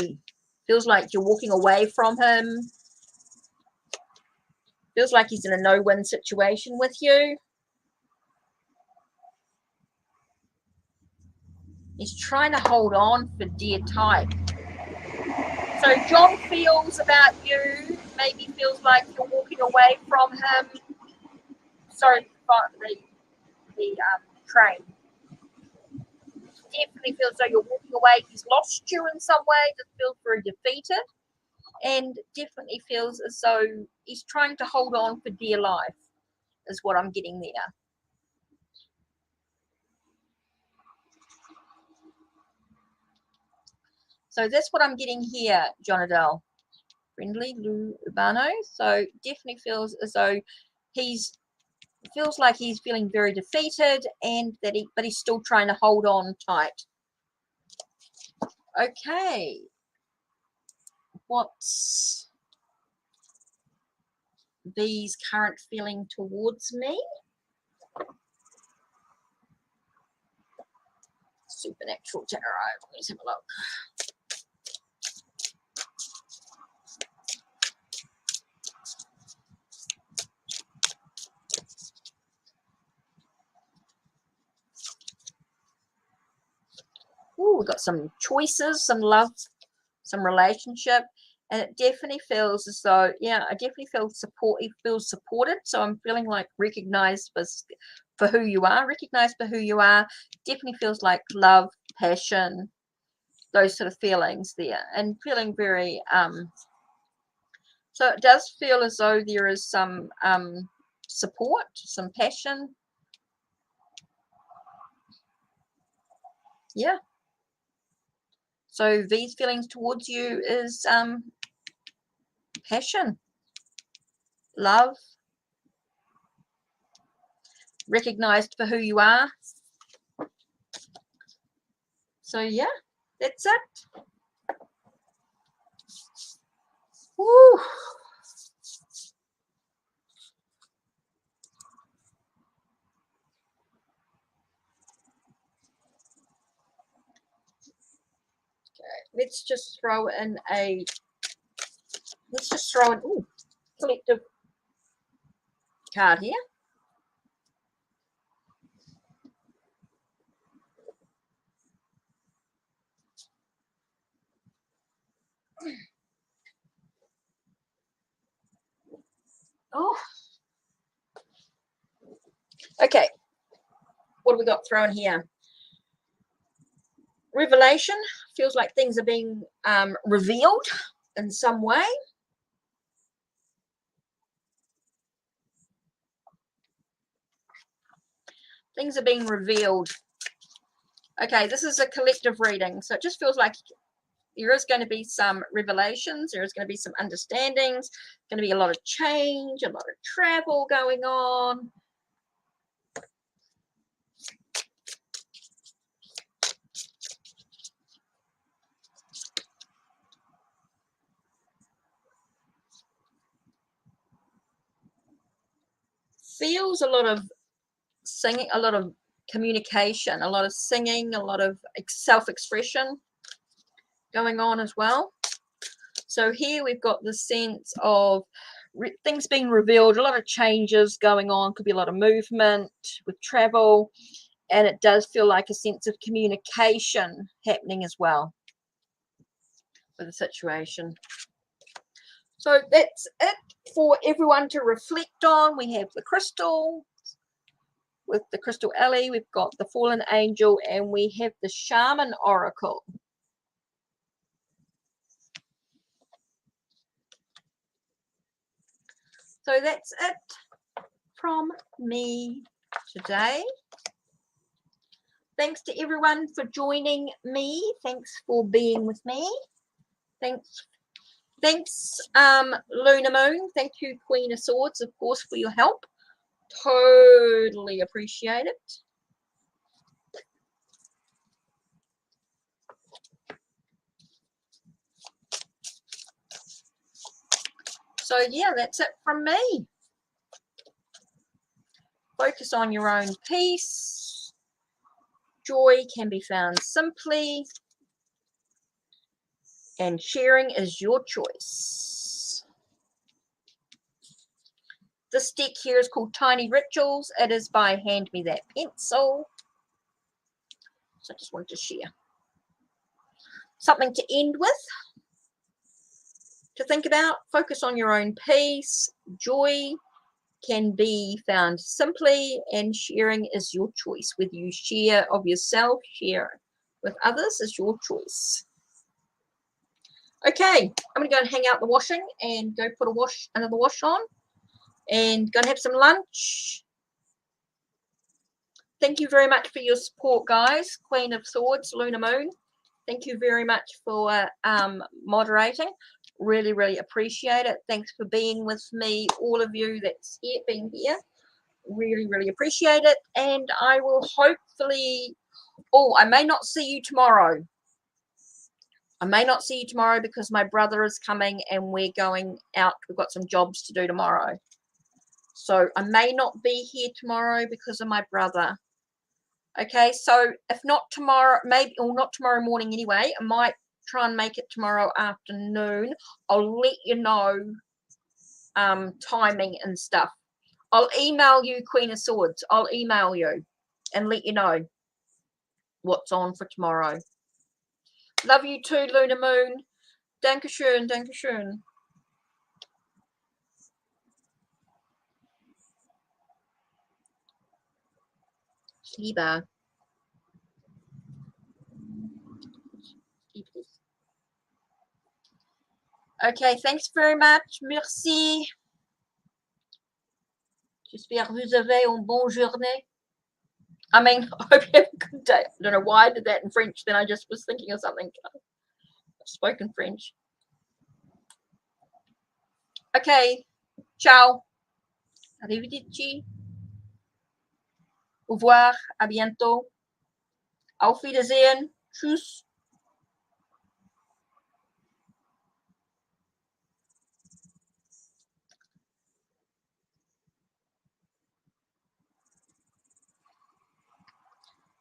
Feels like you're walking away from him. Feels like he's in a no-win situation with you. He's trying to hold on for dear type. So John feels about you, maybe feels like you're walking away from him. Sorry, the train. Definitely feels like you're walking away. He's lost you in some way. Just feels very defeated. And definitely feels as though he's trying to hold on for dear life, is what I'm getting there. So that's what I'm getting here, John Adele. Friendly, Lou Urbano. So definitely feels as though feels like he's feeling very defeated, and but he's still trying to hold on tight. Okay. What's B's current feeling towards me? Supernatural Tarot. Let's have a look. Ooh, we've got some choices, some love, some relationship, and it definitely feels as though, yeah, I definitely feel support. He feels supported, so I'm feeling like recognized for who you are. Recognized for who you are. Definitely feels like love, passion, those sort of feelings there, and feeling very so it does feel as though there is some support, some passion. Yeah. So these feelings towards you is passion, love, recognized for who you are. So yeah, that's it. Woo. Let's just throw in ooh, collective card here. Oh, okay. What do we got thrown here? Revelation. Feels like things are being revealed in some way. Things are being revealed. Okay, this is a collective reading, so it just feels like there is going to be some revelations, there is going to be some understandings, going to be a lot of change, a lot of travel going on. Feels a lot of singing, a lot of communication, a lot of singing, a lot of self-expression going on as well. So here we've got the sense of things being revealed, a lot of changes going on, could be a lot of movement with travel, and it does feel like a sense of communication happening as well with the situation. So that's it for everyone to reflect on. We have the crystal with the Crystal Alley, we've got the Fallen Angel, and we have the Shaman Oracle. So that's it from me today. Thanks to everyone for joining me. Thanks for being with me. Thanks, Luna Moon. Thank you, Queen of Swords, of course, for your help. Totally appreciate it. So yeah, that's it from me. Focus on your own peace. Joy can be found simply, and sharing is your choice. This deck here is called Tiny Rituals. It is by Hand Me That Pencil. So I just wanted to share something to end with, to think about. Focus on your own peace. Joy can be found simply, and sharing is your choice. Whether you share of yourself, share with others is your choice. Okay, I'm going to go and hang out the washing and go put another wash on and go and have some lunch. Thank you very much for your support, guys. Queen of Swords, Lunar Moon. Thank you very much for moderating. Really, really appreciate it. Thanks for being with me, all of you that's here, being here. Really, really appreciate it. And I will hopefully, I may not see you tomorrow. I may not see you tomorrow because my brother is coming and we're going out. We've got some jobs to do tomorrow. So I may not be here tomorrow because of my brother. Okay, so if not tomorrow, maybe, or not tomorrow morning anyway, I might try and make it tomorrow afternoon. I'll let you know timing and stuff. I'll email you, Queen of Swords. I'll email you and let you know what's on for tomorrow. Love you too, Lunar Moon. Dankeschön, Dankeschön. Lieber. Okay, thanks very much. Merci. J'espère que vous avez une bonne journée. I mean, I hope you have a good day. I don't know why I did that in French. Then I just was thinking of something. Spoken French. Okay. Ciao. Arrivederci. Au revoir. À bientôt. Auf Wiedersehen. Tschüss.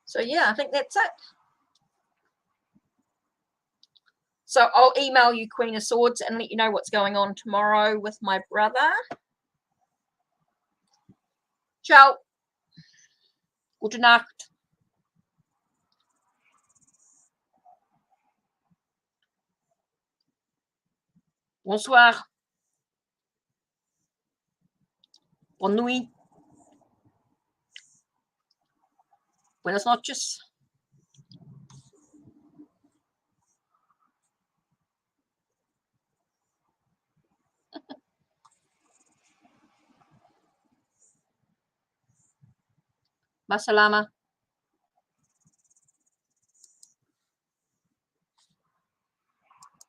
So yeah, I think that's it. So I'll email you, Queen of Swords, and let you know what's going on tomorrow with my brother. Ciao. Gute Nacht. Bonsoir. Bonne nuit. Buenas noches. Masalama.